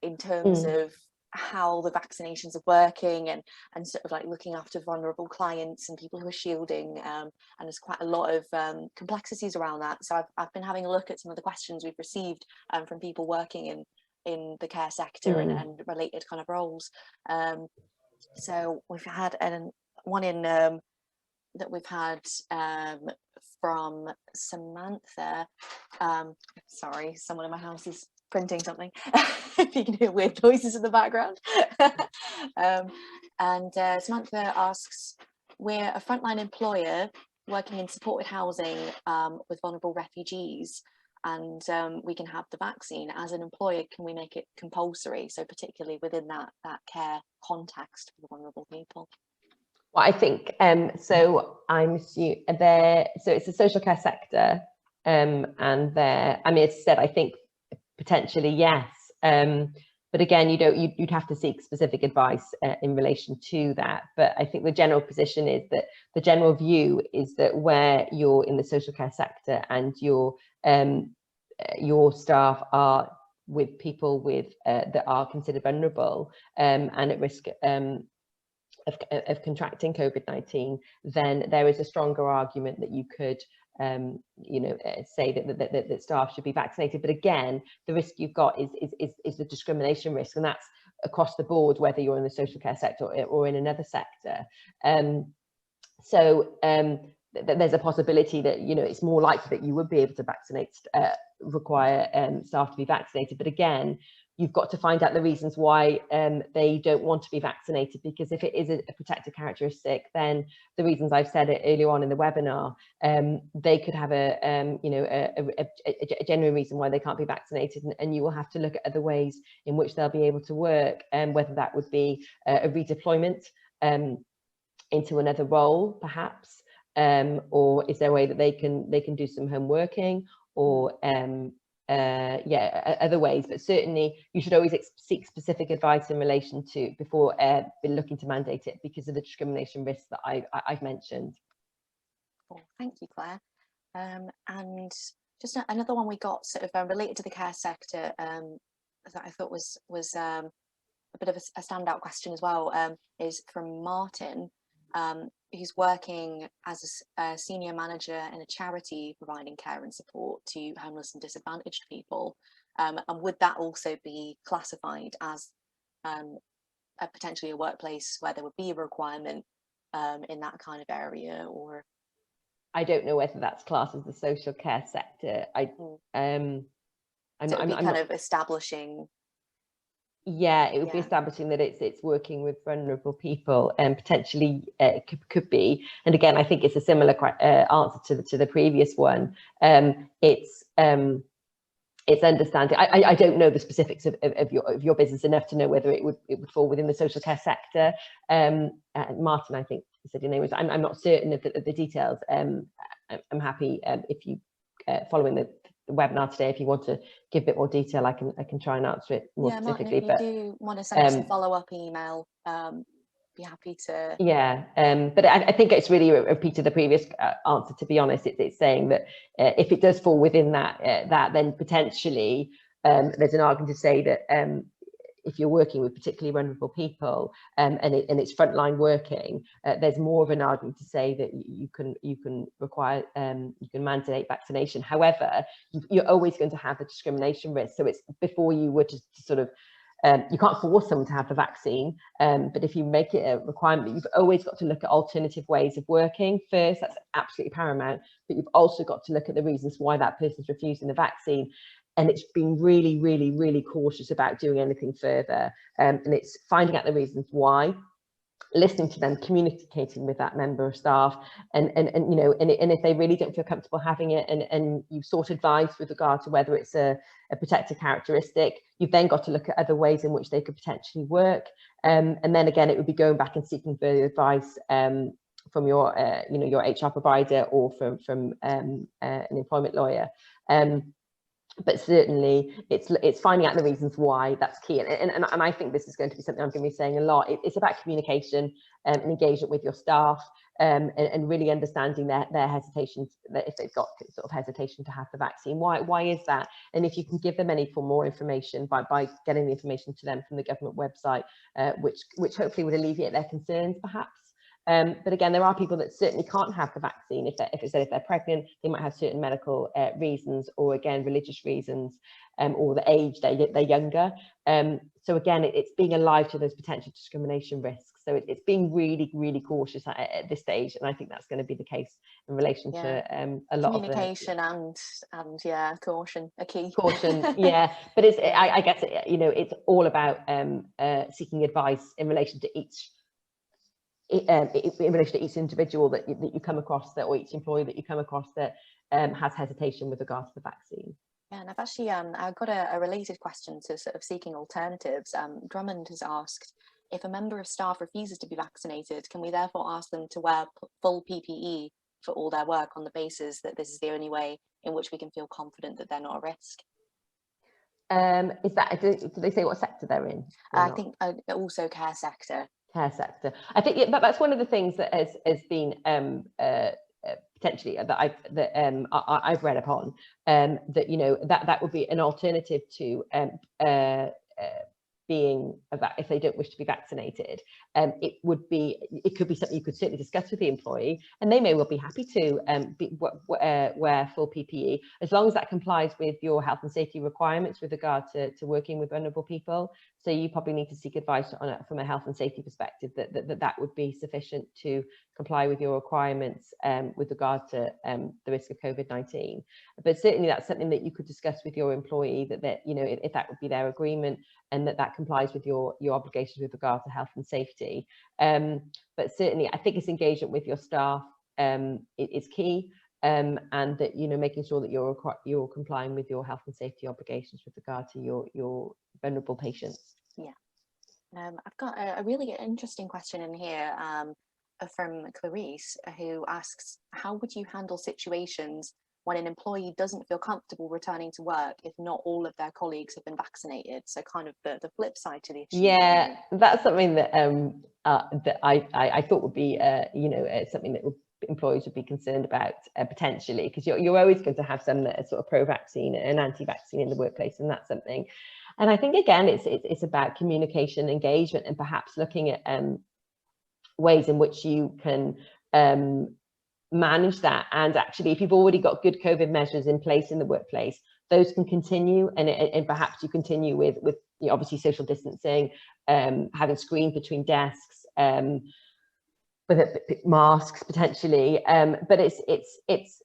in terms of how the vaccinations are working and sort of like looking after vulnerable clients and people who are shielding, and there's quite a lot of complexities around that. So I've been having a look at some of the questions we've received from people working in the care sector and related kind of roles. So we've had one in that we've had from Samantha. Sorry, someone in my house is printing something. If you can hear weird noises in the background. Samantha asks, we're a frontline employer working in supported housing with vulnerable refugees, and we can have the vaccine. As an employer, can we make it compulsory? So particularly within that care context for the vulnerable people. Well, I think so. I'm assuming there. So it's a social care sector, and there. I mean, it's said. I think potentially yes, but again, you'd have to seek specific advice in relation to that. But I think the general position is that the general view is that where you're in the social care sector and your staff are with people with that are considered vulnerable and at risk of contracting COVID-19, then there is a stronger argument that you could say that staff should be vaccinated. But again, the risk you've got is the discrimination risk, and that's across the board, whether you're in the social care sector or in another sector. There's a possibility that it's more likely that you would be able to require staff to be vaccinated. But again, you've got to find out the reasons why they don't want to be vaccinated, because if it is a protected characteristic, then the reasons I've said it earlier on in the webinar, they could have a genuine reason why they can't be vaccinated, and you will have to look at other ways in which they'll be able to work, and whether that would be a redeployment into another role, perhaps, or is there a way that they can do some home working, or other ways, but certainly you should always seek specific advice in relation to before looking to mandate it, because of the discrimination risks that I've mentioned. Cool. Thank you, Claire. And just another one we got sort of related to the care sector that I thought was a bit of a standout question as well, is from Martin, who's working as a senior manager in a charity providing care and support to homeless and disadvantaged people. And would that also be classified as potentially a workplace where there would be a requirement in that kind of area? Or I don't know whether that's classed as the social care sector. so it would be kind of establishing. Yeah, it would be establishing that it's working with vulnerable people, and potentially could be. And again, I think it's a similar answer to the previous one. It's understanding. I don't know the specifics of your business enough to know whether it would fall within the social care sector. Martin, I think you said your name was. I'm not certain of the details. I'm happy if you following the webinar today, if you want to give a bit more detail, I can try and answer it more specifically. Martin, if you do want to send us a follow-up email, be happy to. But I think it's really a repeat of the previous answer. To be honest, it's saying that if it does fall within that, then potentially there's an argument to say that if you're working with particularly vulnerable people and it's frontline working, there's more of an argument to say that you can require, you can mandate vaccination. However, you're always going to have the discrimination risk. So it's before you were to sort of, you can't force someone to have the vaccine, but if you make it a requirement, you've always got to look at alternative ways of working first. That's absolutely paramount. But you've also got to look at the reasons why that person's refusing the vaccine. And it's been really, really, really cautious about doing anything further. And it's finding out the reasons why, listening to them, communicating with that member of staff, and you know, and if they really don't feel comfortable having it, and you've sought advice with regard to whether it's a protected characteristic, you've then got to look at other ways in which they could potentially work. And then again, it would be going back and seeking further advice from your you know, your HR provider, or from an employment lawyer. But certainly it's finding out the reasons why. That's key. And I think this is going to be something I'm going to be saying a lot. It's about communication and engagement with your staff, and really understanding their hesitations, that if they've got sort of hesitation to have the vaccine, why is that? And if you can give them any more information by getting the information to them from the government website, which hopefully would alleviate their concerns perhaps. But again, there are people that certainly can't have the vaccine if they're pregnant. They might have certain medical reasons, or again religious reasons, or the age they're younger. So again, it's being alive to those potential discrimination risks. So it's being really, really cautious at this stage, and I think that's going to be the case in relation to a lot of communication and caution, a key. Caution, yeah. But it's I guess you know, it's all about seeking advice in relation to each. In relation to each individual that you come across, or each employee that you come across that has hesitation with regard to the vaccine. Yeah, and I've actually I've got a related question to sort of seeking alternatives. Drummond has asked, if a member of staff refuses to be vaccinated, can we therefore ask them to wear full PPE for all their work on the basis that this is the only way in which we can feel confident that they're not a risk? Is that, do they say what sector they're in? I think also care sector. Care sector. I think that's one of the things that has been potentially that I've read upon, that you know, that would be an alternative to being about, if they don't wish to be vaccinated. It could be something you could certainly discuss with the employee, and they may well be happy to wear full PPE, as long as that complies with your health and safety requirements with regard to working with vulnerable people. So you probably need to seek advice on it from a health and safety perspective, that would be sufficient to comply with your requirements with regard to the risk of COVID-19. But certainly that's something that you could discuss with your employee, that you know, if that would be their agreement, and that complies with your obligations with regard to health and safety. But certainly I think it's engagement with your staff is key, and that, you know, making sure that you're complying with your health and safety obligations with regard to your vulnerable patients. Yeah. I've got a really interesting question in here from Clarice, who asks, how would you handle situations when an employee doesn't feel comfortable returning to work if not all of their colleagues have been vaccinated. So kind of the flip side to the issue. Yeah, that's something that that I thought would be something that employers would be concerned about potentially, because you're always going to have some that are sort of pro-vaccine and anti-vaccine in the workplace, and that's something. And I think again it's about communication, engagement, and perhaps looking at ways in which you can manage that. And actually, if you've already got good COVID measures in place in the workplace, those can continue, and perhaps you continue with obviously social distancing, having screens between desks, with masks potentially. But it's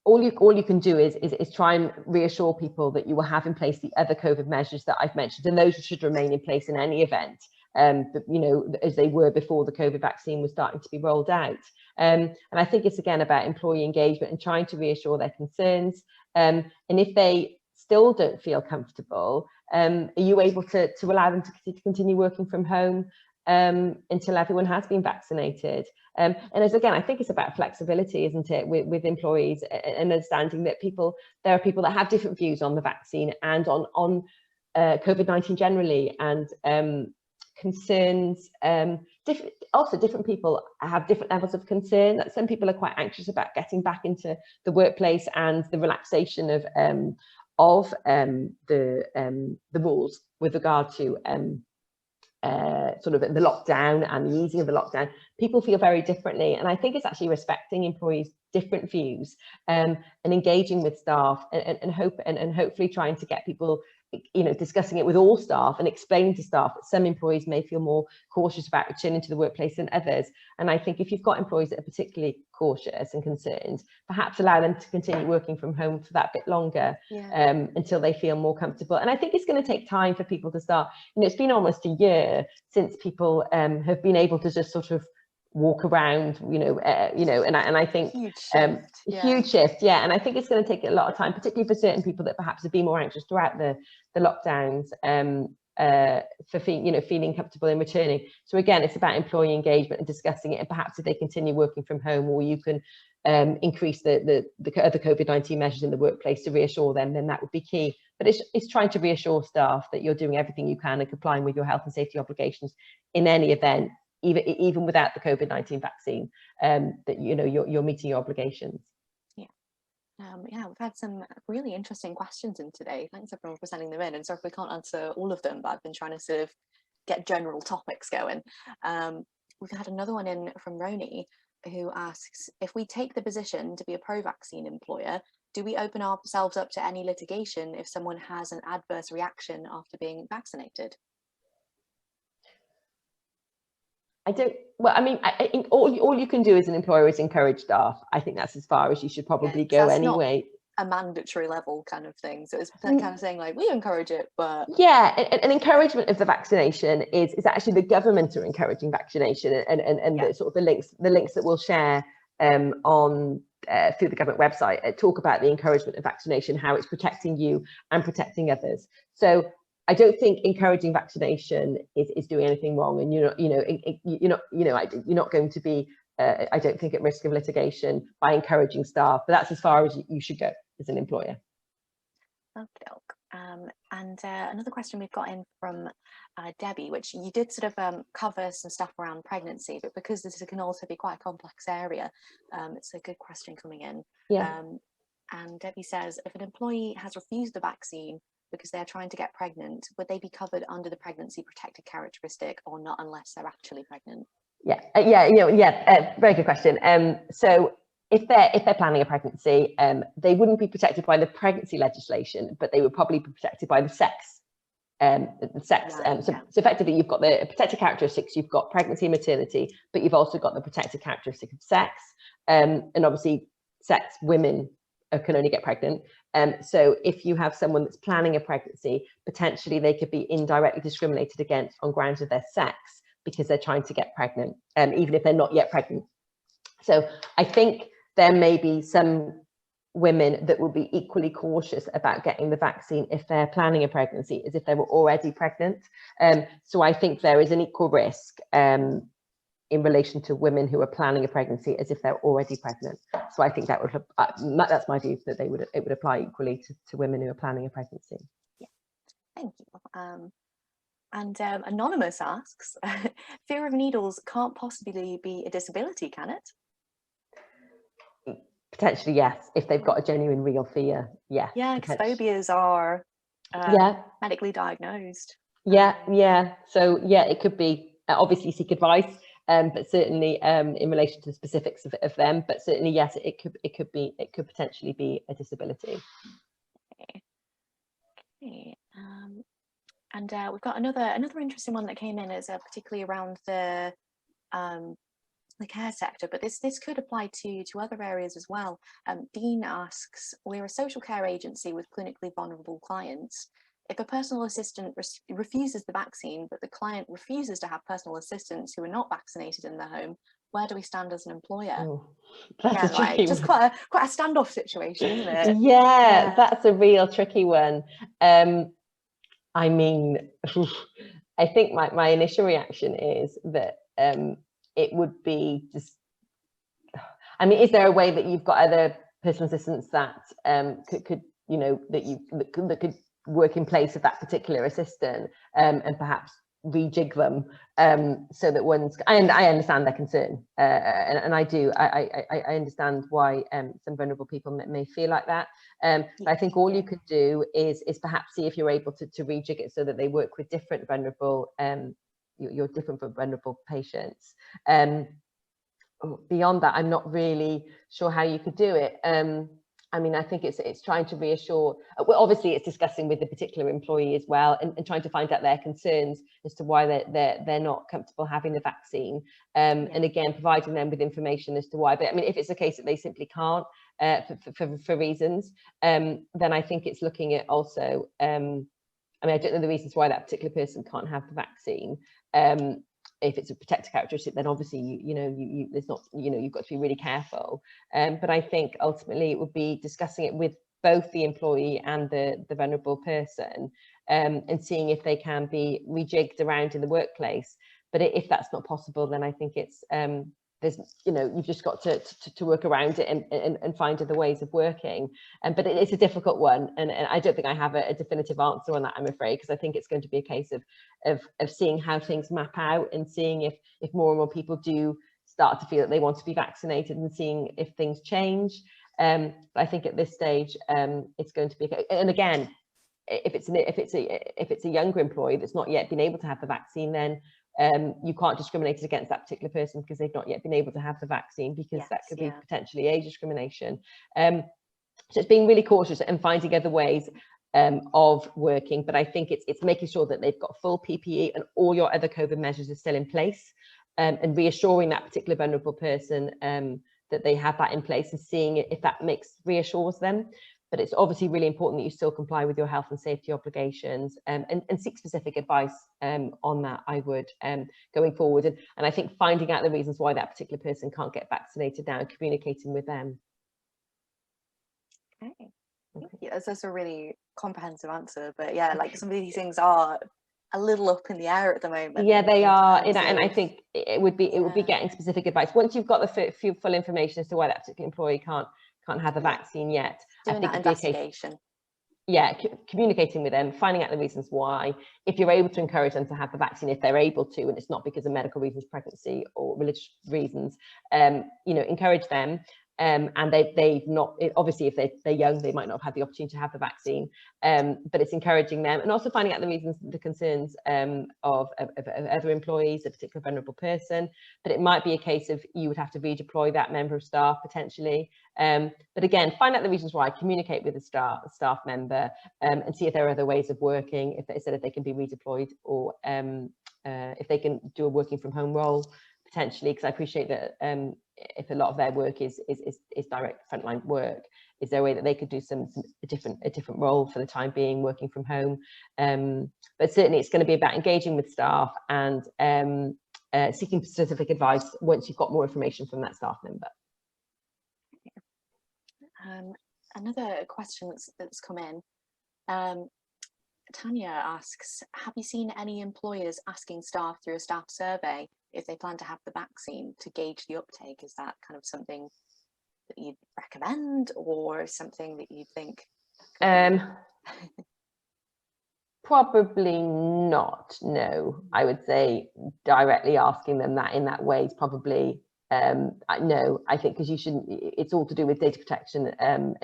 all you can do is try and reassure people that you will have in place the other COVID measures that I've mentioned, and those should remain in place in any event, as they were before the COVID vaccine was starting to be rolled out. And I think it's again about employee engagement and trying to reassure their concerns. And if they still don't feel comfortable, are you able to allow them to continue working from home until everyone has been vaccinated? And as again, I think it's about flexibility, isn't it, with employees, and understanding that there are people that have different views on the vaccine and on COVID-19 generally, and concerns. Different people have different levels of concern. That some people are quite anxious about getting back into the workplace and the relaxation of the rules with regard to sort of the lockdown and the easing of the lockdown. People feel very differently, and I think it's actually respecting employees' different views, and engaging with staff, and hopefully trying to get people, discussing it with all staff and explaining to staff that some employees may feel more cautious about returning to the workplace than others. And I think if you've got employees that are particularly cautious and concerned, perhaps allow them to continue working from home for that bit longer, until they feel more comfortable. And I think it's going to take time for people to start. It's been almost a year since people have been able to just sort of walk around, and I think huge shift, and I think it's going to take a lot of time, particularly for certain people that perhaps have been more anxious throughout the lockdowns, for feeling comfortable in returning. So again, it's about employee engagement and discussing it, and perhaps if they continue working from home, or you can increase the other COVID-19 measures in the workplace to reassure them, then that would be key. But it's trying to reassure staff that you're doing everything you can and complying with your health and safety obligations in any event, even without the COVID-19 vaccine, that you're meeting your obligations. We've had some really interesting questions in today. Thanks everyone for sending them in. And sorry if we can't answer all of them, but I've been trying to sort of get general topics going. We've had another one in from Roni, who asks, if we take the position to be a pro-vaccine employer, do we open ourselves up to any litigation if someone has an adverse reaction after being vaccinated? I think all you can do as an employer is encourage staff. I think that's as far as you should probably go anyway. Not a mandatory level kind of thing. So it's kind of saying like, we encourage it, but an encouragement of the vaccination is actually the government are encouraging vaccination, and the sort of the links that we'll share on through the government website talk about the encouragement of vaccination, how it's protecting you and protecting others. So I don't think encouraging vaccination is doing anything wrong, and you're not going to be, I don't think, at risk of litigation by encouraging staff. But that's as far as you should go as an employer. And another question we've got in from Debbie, which you did sort of cover some stuff around pregnancy, but because this can also be quite a complex area, it's a good question coming in. And Debbie says, if an employee has refused the vaccine because they're trying to get pregnant, would they be covered under the pregnancy protected characteristic or not, unless they're actually pregnant? Very good question. So if they're planning a pregnancy, they wouldn't be protected by the pregnancy legislation, but they would probably be protected by the sex. So effectively, you've got the protected characteristics. You've got pregnancy and maternity, but you've also got the protected characteristic of sex. And obviously, women can only get pregnant. So if you have someone that's planning a pregnancy, potentially they could be indirectly discriminated against on grounds of their sex because they're trying to get pregnant, even if they're not yet pregnant. So I think there may be some women that will be equally cautious about getting the vaccine if they're planning a pregnancy as if they were already pregnant. So I think there is an equal risk in relation to women who are planning a pregnancy as if they're already pregnant. So I think that would, that's my view, that it would apply equally to women who are planning a pregnancy. Yeah, thank you. And Anonymous asks, fear of needles can't possibly be a disability, can it? Potentially, yes. If they've got a genuine real fear, yes. Yeah, because phobias are medically diagnosed. Yeah. So yeah, it could be, obviously seek advice, but certainly in relation to the specifics of them, but certainly yes, it could potentially be a disability. Okay. And we've got another interesting one that came in, is particularly around the care sector, but this could apply to other areas as well. Dean asks, we're a social care agency with clinically vulnerable clients. If a personal assistant refuses the vaccine, but the client refuses to have personal assistants who are not vaccinated in their home, where do we stand as an employer? Oh, that's a tricky just one. quite a standoff situation, isn't it? Yeah, that's a real tricky one. I mean, I think my initial reaction is that it would be just, I mean, is there a way that you've got other personal assistants that could you know, that could work in place of that particular assistant, and perhaps rejig them so that one's, and I understand their concern, and I do, I understand why some vulnerable people may feel like that, but I think all you could do is perhaps see if you're able to rejig it so that they work with different vulnerable your different vulnerable patients. Beyond that, I'm not really sure how you could do it. I mean, I think it's trying to reassure, well, obviously it's discussing with the particular employee as well, and trying to find out their concerns as to why they're not comfortable having the vaccine, and again providing them with information as to why. But I mean, if it's a case that they simply can't for reasons, then I think it's looking at also, I mean, I don't know the reasons why that particular person can't have the vaccine. If it's a protected characteristic, then obviously there's not, you've got to be really careful. But I think ultimately it would be discussing it with both the employee and the vulnerable person, and seeing if they can be rejigged around in the workplace. But if that's not possible, then I think it's there's, you've just got to work around it and find other ways of working. But it's a difficult one, and I don't think I have a definitive answer on that, I'm afraid, because I think it's going to be a case of seeing how things map out, and seeing if more and more people do start to feel that they want to be vaccinated, and seeing if things change. But I think at this stage, it's going to be, and again, if it's a younger employee that's not yet been able to have the vaccine, then you can't discriminate against that particular person because they've not yet been able to have the vaccine, because that could be potentially age discrimination. So it's being really cautious and finding other ways of working, but I think it's making sure that they've got full PPE and all your other COVID measures are still in place, and reassuring that particular vulnerable person that they have that in place, and seeing if that reassures them. But it's obviously really important that you still comply with your health and safety obligations, and seek specific advice on that, I would, going forward. And I think finding out the reasons why that particular person can't get vaccinated now and communicating with them. Okay. Thank you. That's a really comprehensive answer. But yeah, like some of these things are a little up in the air at the moment. Yeah, they are, and I think it would be getting specific advice once you've got the full information as to why that particular employee can't have the vaccine yet. Doing I think that investigation. Communicating with them, finding out the reasons why. If you're able to encourage them to have the vaccine, if they're able to, and it's not because of medical reasons, pregnancy or religious reasons, encourage them. And they've not, obviously if they're young, they might not have had the opportunity to have the vaccine, but it's encouraging them, and also finding out the reasons, the concerns of other employees, a particular vulnerable person. But it might be a case of you would have to redeploy that member of staff potentially. But again, find out the reasons why, communicate with the staff member, and see if there are other ways of working, if they can be redeployed, or if they can do a working from home role potentially, because I appreciate that if a lot of their work is direct frontline work, is there a way that they could do a different role for the time being, working from home? But certainly it's going to be about engaging with staff and seeking specific advice once you've got more information from that staff member. Another question that's come in, Tanya asks, have you seen any employers asking staff through a staff survey if they plan to have the vaccine, to gauge the uptake? Is that kind of something that you'd recommend, or something that you think Probably not, no. I would say directly asking them that in that way is probably no. I think because you shouldn't, it's all to do with data protection and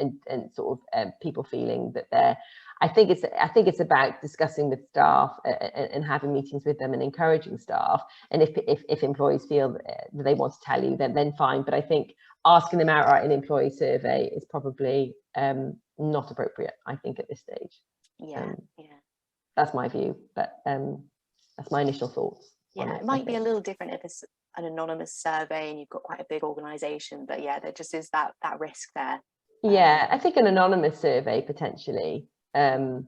sort of people feeling that they're, I think it's about discussing with staff and having meetings with them and encouraging staff. And if employees feel that they want to tell you, then fine. But I think asking them outright in an employee survey is probably not appropriate, I think, at this stage. Yeah. That's my view, but that's my initial thoughts. Yeah, it might be a little different if it's an anonymous survey and you've got quite a big organisation, but yeah, there just is that risk there. Yeah, I think an anonymous survey potentially, but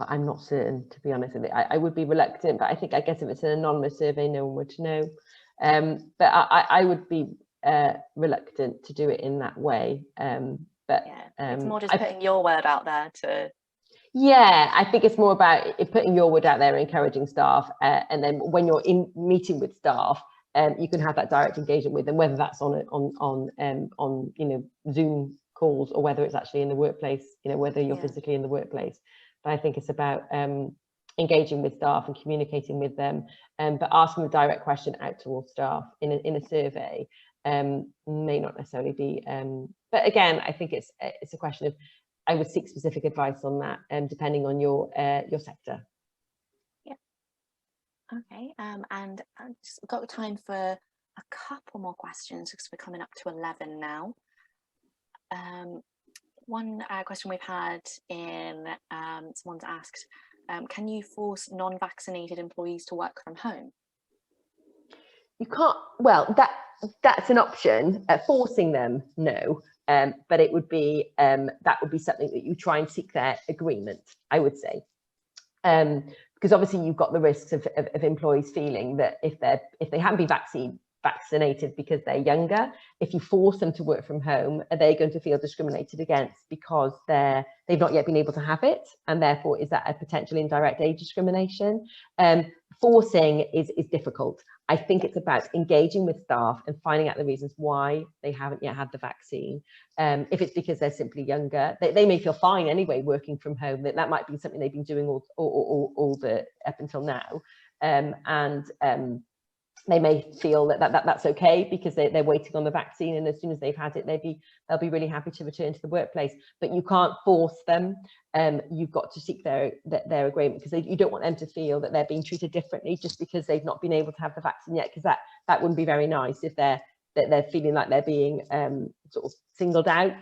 I'm not certain, to be honest with you. I would be reluctant, but I guess if it's an anonymous survey, no one would know. But I would be reluctant to do it in that way. But yeah, it's more just putting your word out there to. Yeah, I think it's more about putting your word out there, encouraging staff, and then when you're in meeting with staff, you can have that direct engagement with them, whether that's on Zoom calls or whether it's actually in the workplace, whether you're physically in the workplace. But I think it's about engaging with staff and communicating with them, but asking the direct question out to all staff in a survey may not necessarily be. But again, I think it's a question of, I would seek specific advice on that, depending on your sector. Yeah. Okay. And I've just got time for a couple more questions because we're coming up to 11 now. One question we've had in, someone's asked, can you force non-vaccinated employees to work from home? You can't. Well, that's an option. Forcing them, no. But it would be that would be something that you try and seek their agreement, I would say, because obviously you've got the risks of employees feeling that if they haven't been vaccinated because they're younger, if you force them to work from home, are they going to feel discriminated against because they've not yet been able to have it, and therefore is that a potential indirect age discrimination? Forcing is difficult. I think it's about engaging with staff and finding out the reasons why they haven't yet had the vaccine. If it's because they're simply younger, they may feel fine anyway working from home. That might be something they've been doing all the up until now, and they may feel that's okay because they're waiting on the vaccine, and as soon as they've had it, they'll be really happy to return to the workplace. But you can't force them. You've got to seek their agreement, because you don't want them to feel that they're being treated differently just because they've not been able to have the vaccine yet, because that wouldn't be very nice if they're feeling like they're being sort of singled out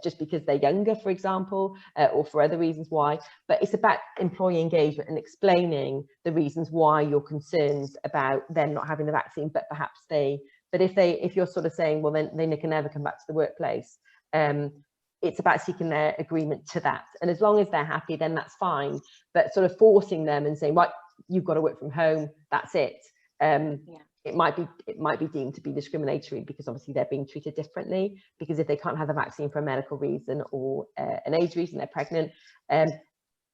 just because they're younger, for example, or for other reasons why. But it's about employee engagement and explaining the reasons why you're concerned about them not having the vaccine, but perhaps if you're sort of saying, well, then they can never come back to the workplace, it's about seeking their agreement to that. And as long as they're happy, then that's fine. But sort of forcing them and saying, right, you've got to work from home, that's it. It might be deemed to be discriminatory, because obviously they're being treated differently, because if they can't have the vaccine for a medical reason or an age reason, they're pregnant.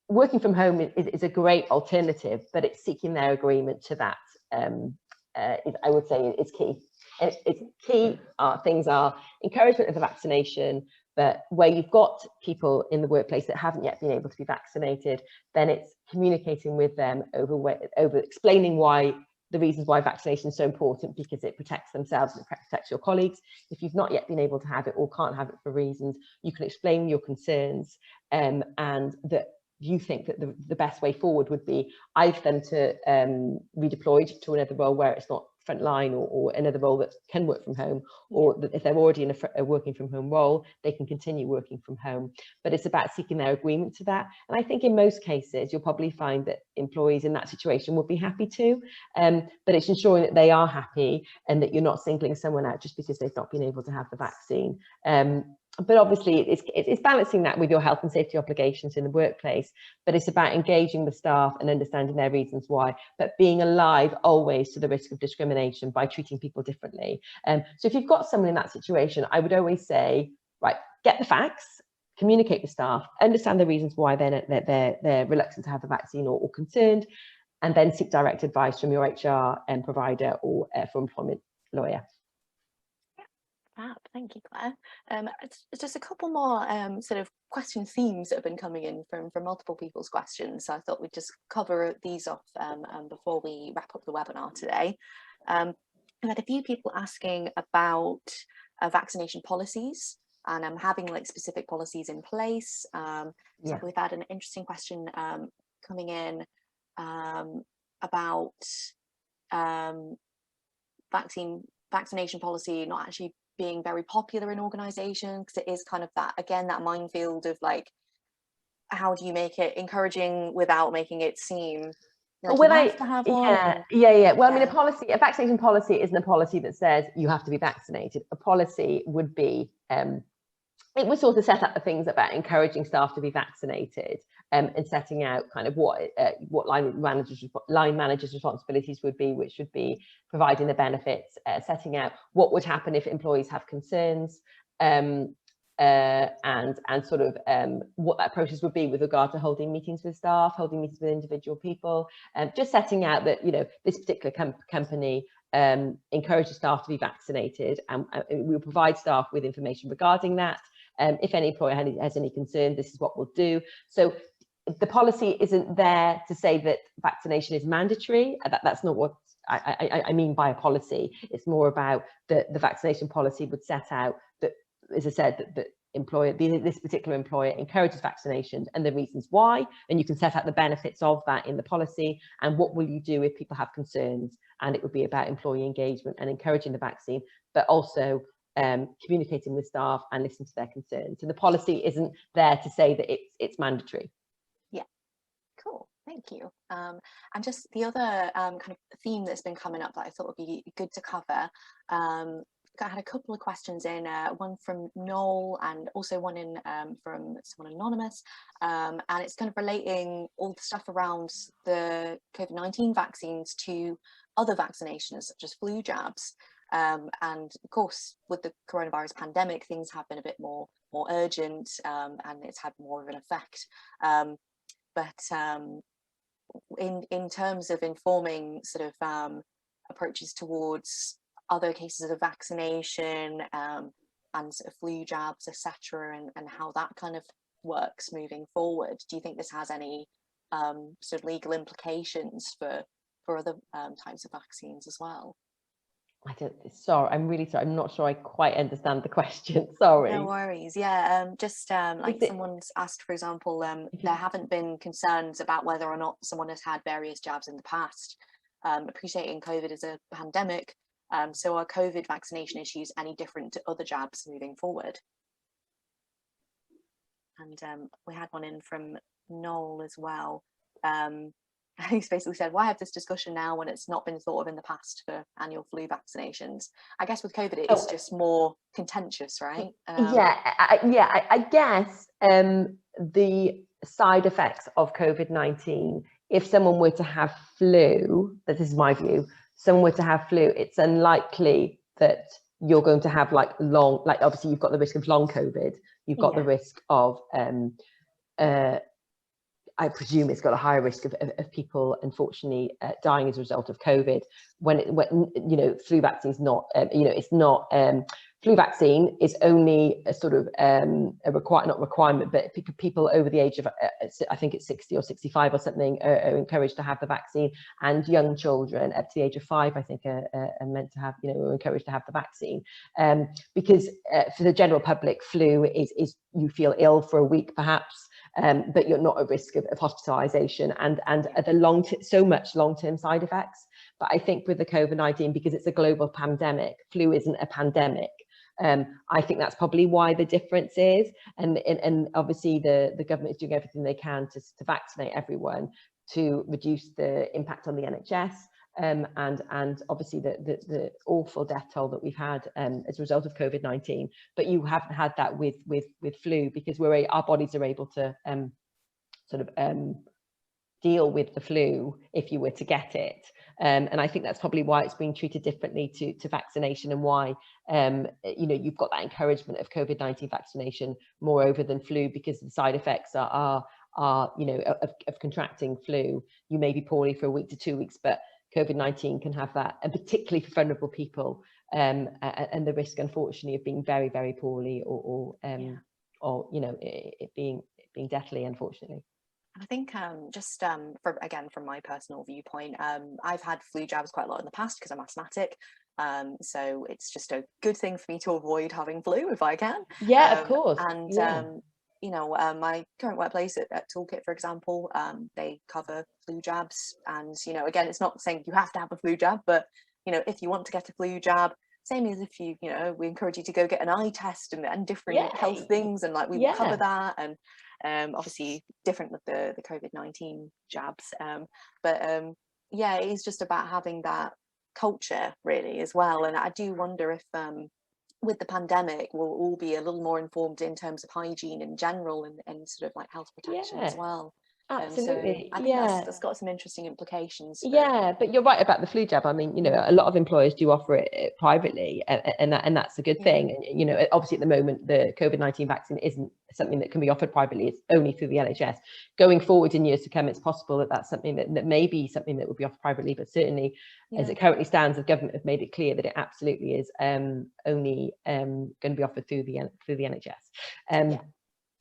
Working from home is a great alternative, but it's seeking their agreement to that. I would say it's key. It's key. Things are encouragement of the vaccination, but where you've got people in the workplace that haven't yet been able to be vaccinated, then it's communicating with them over explaining the reasons why vaccination is so important, because it protects themselves and it protects your colleagues. If you've not yet been able to have it or can't have it for reasons, you can explain your concerns, and that you think that the best way forward would be either them to redeployed to another role where it's not frontline, or another role that can work from home, or that if they're already in a working from home role, they can continue working from home. But it's about seeking their agreement to that. And I think in most cases, you'll probably find that employees in that situation would be happy to, but it's ensuring that they are happy and that you're not singling someone out just because they've not been able to have the vaccine. But obviously it's balancing that with your health and safety obligations in the workplace, but it's about engaging the staff and understanding their reasons why, but being alive always to the risk of discrimination by treating people differently. So if you've got someone in that situation, I would always say, right, get the facts, communicate with staff, understand the reasons why they're reluctant to have the vaccine or concerned, and then seek direct advice from your HR provider or for employment lawyer. Fab, thank you, Claire. It's just a couple more sort of question themes that have been coming in from multiple people's questions. So I thought we'd just cover these off before we wrap up the webinar today. I've had a few people asking about vaccination policies and having like specific policies in place. So we've had an interesting question coming in about vaccination policy not actually being very popular in organizations, because it is kind of that, again, that minefield of like, how do you make it encouraging without making it seem like you have to have one? Well, I mean, a vaccination policy isn't a policy that says you have to be vaccinated. A policy would be, it would sort of set up the things about encouraging staff to be vaccinated, and setting out kind of what line managers' responsibilities would be, which would be providing the benefits, setting out what would happen if employees have concerns, and sort of what that process would be with regard to holding meetings with staff, holding meetings with individual people, just setting out that, you know, this particular company encourages staff to be vaccinated, and we'll provide staff with information regarding that. If any employer has any concern, this is what we'll do. So the policy isn't there to say that vaccination is mandatory. That's not what I mean by a policy. It's more about the vaccination policy would set out that, as I said, that this particular employer encourages vaccinations and the reasons why, and you can set out the benefits of that in the policy, and what will you do if people have concerns. And it would be about employee engagement and encouraging the vaccine, but also communicating with staff and listening to their concerns. So the policy isn't there to say that it's mandatory. Yeah, cool, thank you. And just the other kind of theme that's been coming up that I thought would be good to cover, I had a couple of questions in, one from Noel and also one in from someone anonymous, and it's kind of relating all the stuff around the COVID-19 vaccines to other vaccinations such as flu jabs. And of course, with the coronavirus pandemic, things have been a bit more urgent, and it's had more of an effect. But in terms of informing sort of approaches towards other cases of vaccination and sort of flu jabs, etc., and how that kind of works moving forward, do you think this has any sort of legal implications for other types of vaccines as well? Sorry, I'm really sorry. I'm not sure I quite understand the question. Sorry. No worries. Yeah, just like someone's asked, for example, there haven't been concerns about whether or not someone has had various jabs in the past. Appreciating COVID is a pandemic, so are COVID vaccination issues any different to other jabs moving forward? And we had one in from Noel as well. He's basically said, why have this discussion now when it's not been thought of in the past for annual flu vaccinations? I guess with COVID, it is just more contentious, right? I guess the side effects of COVID-19, if someone were to have flu, this is my view, someone were to have flu, it's unlikely that you're going to have obviously you've got the risk of long COVID, you've got the risk of I presume it's got a higher risk of people, unfortunately, dying as a result of COVID. When you know, flu vaccine is not, it's not. Flu vaccine is only a sort of not requirement, but people over the age of I think it's 60 or 65 or something are encouraged to have the vaccine, and young children up to the age of 5, I think, are meant to have, are encouraged to have the vaccine, because for the general public, flu is you feel ill for a week perhaps. But you're not at risk of hospitalisation and so much long-term side effects. But I think with the COVID-19, because it's a global pandemic, flu isn't a pandemic. I think that's probably why the difference is, and obviously the government is doing everything they can to vaccinate everyone to reduce the impact on the NHS. And obviously the awful death toll that we've had as a result of COVID-19, but you haven't had that with flu, because our bodies are able to deal with the flu if you were to get it. And I think that's probably why it's being treated differently to vaccination, and why you've got that encouragement of COVID-19 vaccination moreover than flu, because the side effects are are, you know, of contracting flu. You may be poorly for a week to 2 weeks, but COVID-19 can have that, and particularly for vulnerable people, and the risk, unfortunately, of being very, very poorly, or you know, it being deathly, unfortunately. I think just from my personal viewpoint, I've had flu jabs quite a lot in the past because I'm asthmatic. So it's just a good thing for me to avoid having flu if I can. Yeah, of course. And you know, my current workplace at Toolkit, for example, they cover flu jabs. And, you know, again, it's not saying you have to have a flu jab, but, you know, if you want to get a flu jab, same as if you know, we encourage you to go get an eye test and different health things, and like we will cover that. And obviously different with the COVID-19 jabs. But yeah, it is just about having that culture really as well. And I do wonder if with the pandemic, we'll all be a little more informed in terms of hygiene in general, and sort of like health protection as well. Absolutely. So I think that's got some interesting implications. But you're right about the flu jab. I mean, you know, a lot of employers do offer it privately, and that's a good thing. And, you know, obviously at the moment, the COVID-19 vaccine isn't something that can be offered privately. It's only through the NHS. Going forward in years to come, it's possible that that's something that may be something that would be offered privately, but certainly as it currently stands, the government have made it clear that it absolutely is only going to be offered through the NHS.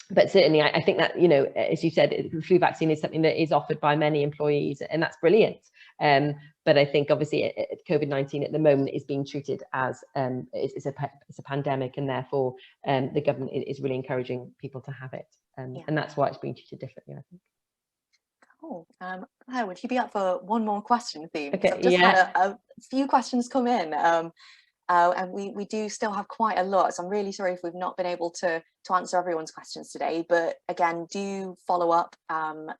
But certainly, I think that, you know, as you said, the flu vaccine is something that is offered by many employees, and that's brilliant. But I think obviously COVID-19 at the moment is being treated as it's a pandemic, and therefore the government is really encouraging people to have it, and that's why it's being treated differently, I think. Cool. Claire, would you be up for one more question theme? Okay, I've just had a few questions come in. And we do still have quite a lot, so I'm really sorry if we've not been able to answer everyone's questions today, but again, do follow up.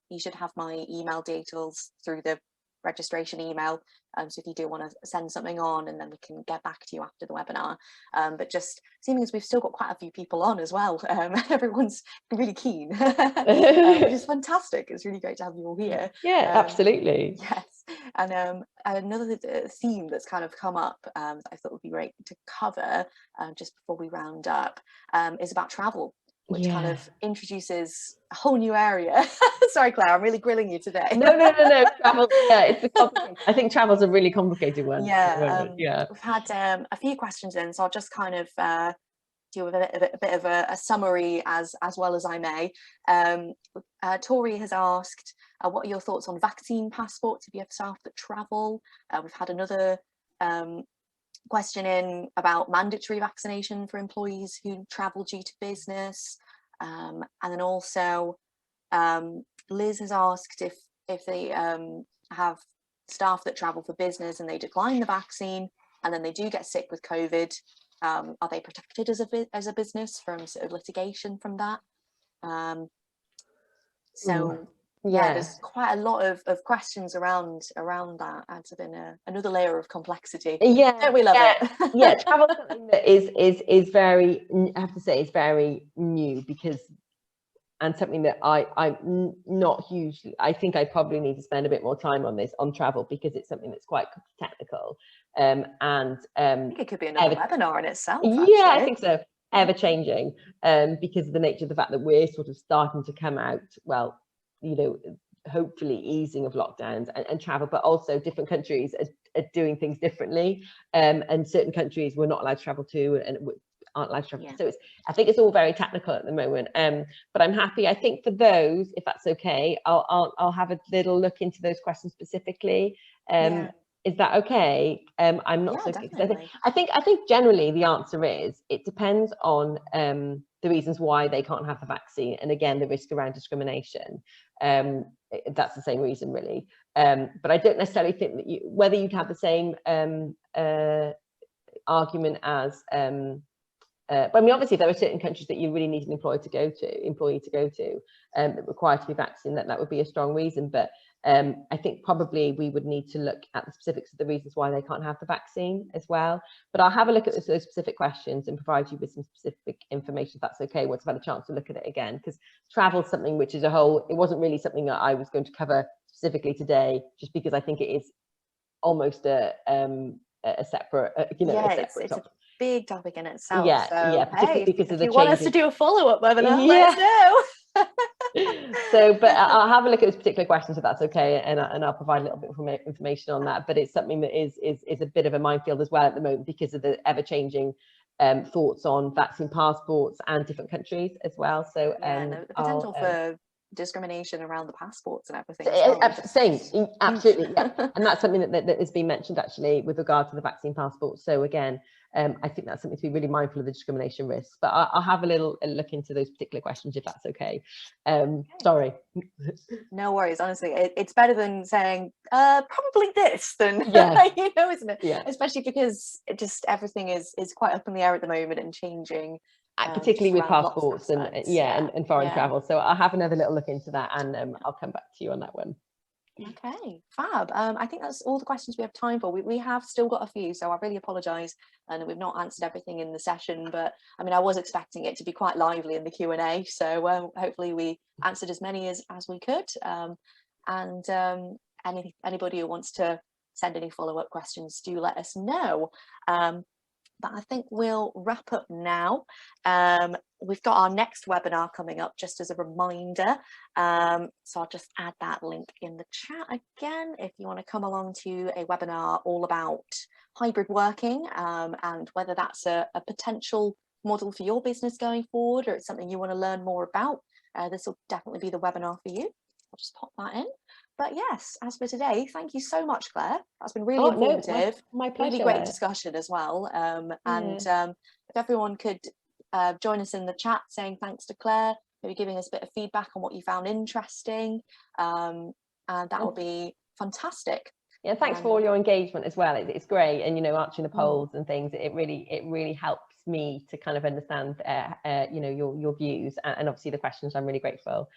You should have my email details through the registration email, so if you do want to send something on, and then we can get back to you after the webinar. But just seeming as we've still got quite a few people on as well, everyone's really keen, which is fantastic. It's really great to have you all here. Absolutely. Yes. And another theme that's kind of come up that I thought would be great to cover just before we round up is about travel, which kind of introduces a whole new area. Sorry, Claire, I'm really grilling you today. No. Travel, I think travel's a really complicated one. We've had a few questions in, so I'll just kind of do a bit of a summary as well as I may. Tori has asked, what are your thoughts on vaccine passports if you have staff that travel? We've had another question in about mandatory vaccination for employees who travel due to business. And then also Liz has asked if they have staff that travel for business and they decline the vaccine, and then they do get sick with COVID, are they protected as a business from sort of litigation from that? There's quite a lot of questions around that, adds in another layer of complexity. Don't we love it? Travel is something that is very, I have to say, is very new, because, and something that I'm not hugely, I think I probably need to spend a bit more time on travel, because it's something that's quite technical, and I think it could be another webinar in itself. I think so. Ever changing, because of the nature of the fact that we're sort of starting to come out, well, you know, hopefully easing of lockdowns and travel, but also different countries are doing things differently, and certain countries we're not allowed to travel to and aren't allowed to travel to. So I think it's all very technical at the moment, but I'm happy. I think for those, if that's okay, I'll have a little look into those questions specifically. Is that okay? I'm not so clear. I think generally the answer is it depends on the reasons why they can't have the vaccine, and again the risk around discrimination. That's the same reason really, but I don't necessarily think that whether you'd have the same argument as but I mean, obviously there are certain countries that you really need an employee to go to that require to be vaccinated, that would be a strong reason. But I think probably we would need to look at the specifics of the reasons why they can't have the vaccine as well. But I'll have a look at those specific questions and provide you with some specific information, if that's okay, once I've had a chance to look at it again, because travel is something which is a whole, it wasn't really something that I was going to cover specifically today, just because I think it is almost a separate, it's a big topic in itself. Particularly because of the changes. Want us to do a follow-up webinar, let us know. So, but I'll have a look at those particular questions if that's okay, and I'll provide a little bit of information on that. But it's something that is a bit of a minefield as well at the moment because of the ever-changing thoughts on vaccine passports and different countries as well. So the potential for discrimination around the passports and everything. Absolutely, yeah. And that's something that has been mentioned actually with regard to the vaccine passport. So again, I think that's something to be really mindful of the discrimination risks. But I'll have a little look into those particular questions if that's okay. Sorry. No worries. Honestly, it's better than saying probably this than you know, isn't it? Yeah. Especially because everything is quite up in the air at the moment and changing. Particularly with passports and foreign travel. So I'll have another little look into that, and I'll come back to you on that one. Okay, fab. I think that's all the questions we have time for. We have still got a few, so I really apologise and we've not answered everything in the session, but I mean, I was expecting it to be quite lively in the Q&A, so hopefully we answered as many as we could. Anybody who wants to send any follow-up questions, do let us know. But I think we'll wrap up now. We've got our next webinar coming up, just as a reminder. So I'll just add that link in the chat again, if you want to come along to a webinar all about hybrid working and whether that's a potential model for your business going forward, or it's something you want to learn more about. This will definitely be the webinar for you. I'll just pop that in. But yes, as for today, thank you so much, Claire. That's been really informative. My pleasure. Really great discussion as well. If everyone could join us in the chat saying thanks to Claire, maybe giving us a bit of feedback on what you found interesting, and that would be fantastic. Yeah, thanks for all your engagement as well. It's great, and you know, answering the polls and things. It really helps me to kind of understand, you know, your views, and obviously the questions. I'm really grateful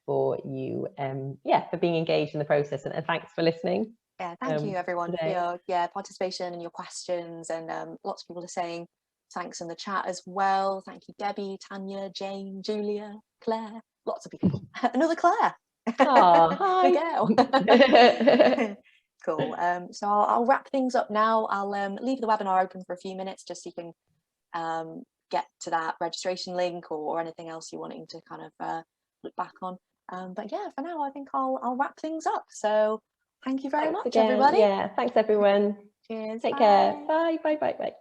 for you, for being engaged in the process, and thanks for listening. Yeah, thank you everyone for your participation and your questions, and lots of people are saying thanks in the chat as well. Thank you, Debbie, Tanya, Jane, Julia, Claire, lots of people. Another Claire. Oh, hi. Miguel. Cool. So I'll wrap things up now. I'll leave the webinar open for a few minutes just so you can get to that registration link or anything else you're wanting to kind of look back on. But yeah, for now, I think I'll wrap things up. So thank you very much, everybody. Yeah, thanks everyone. Cheers. Take care. Bye.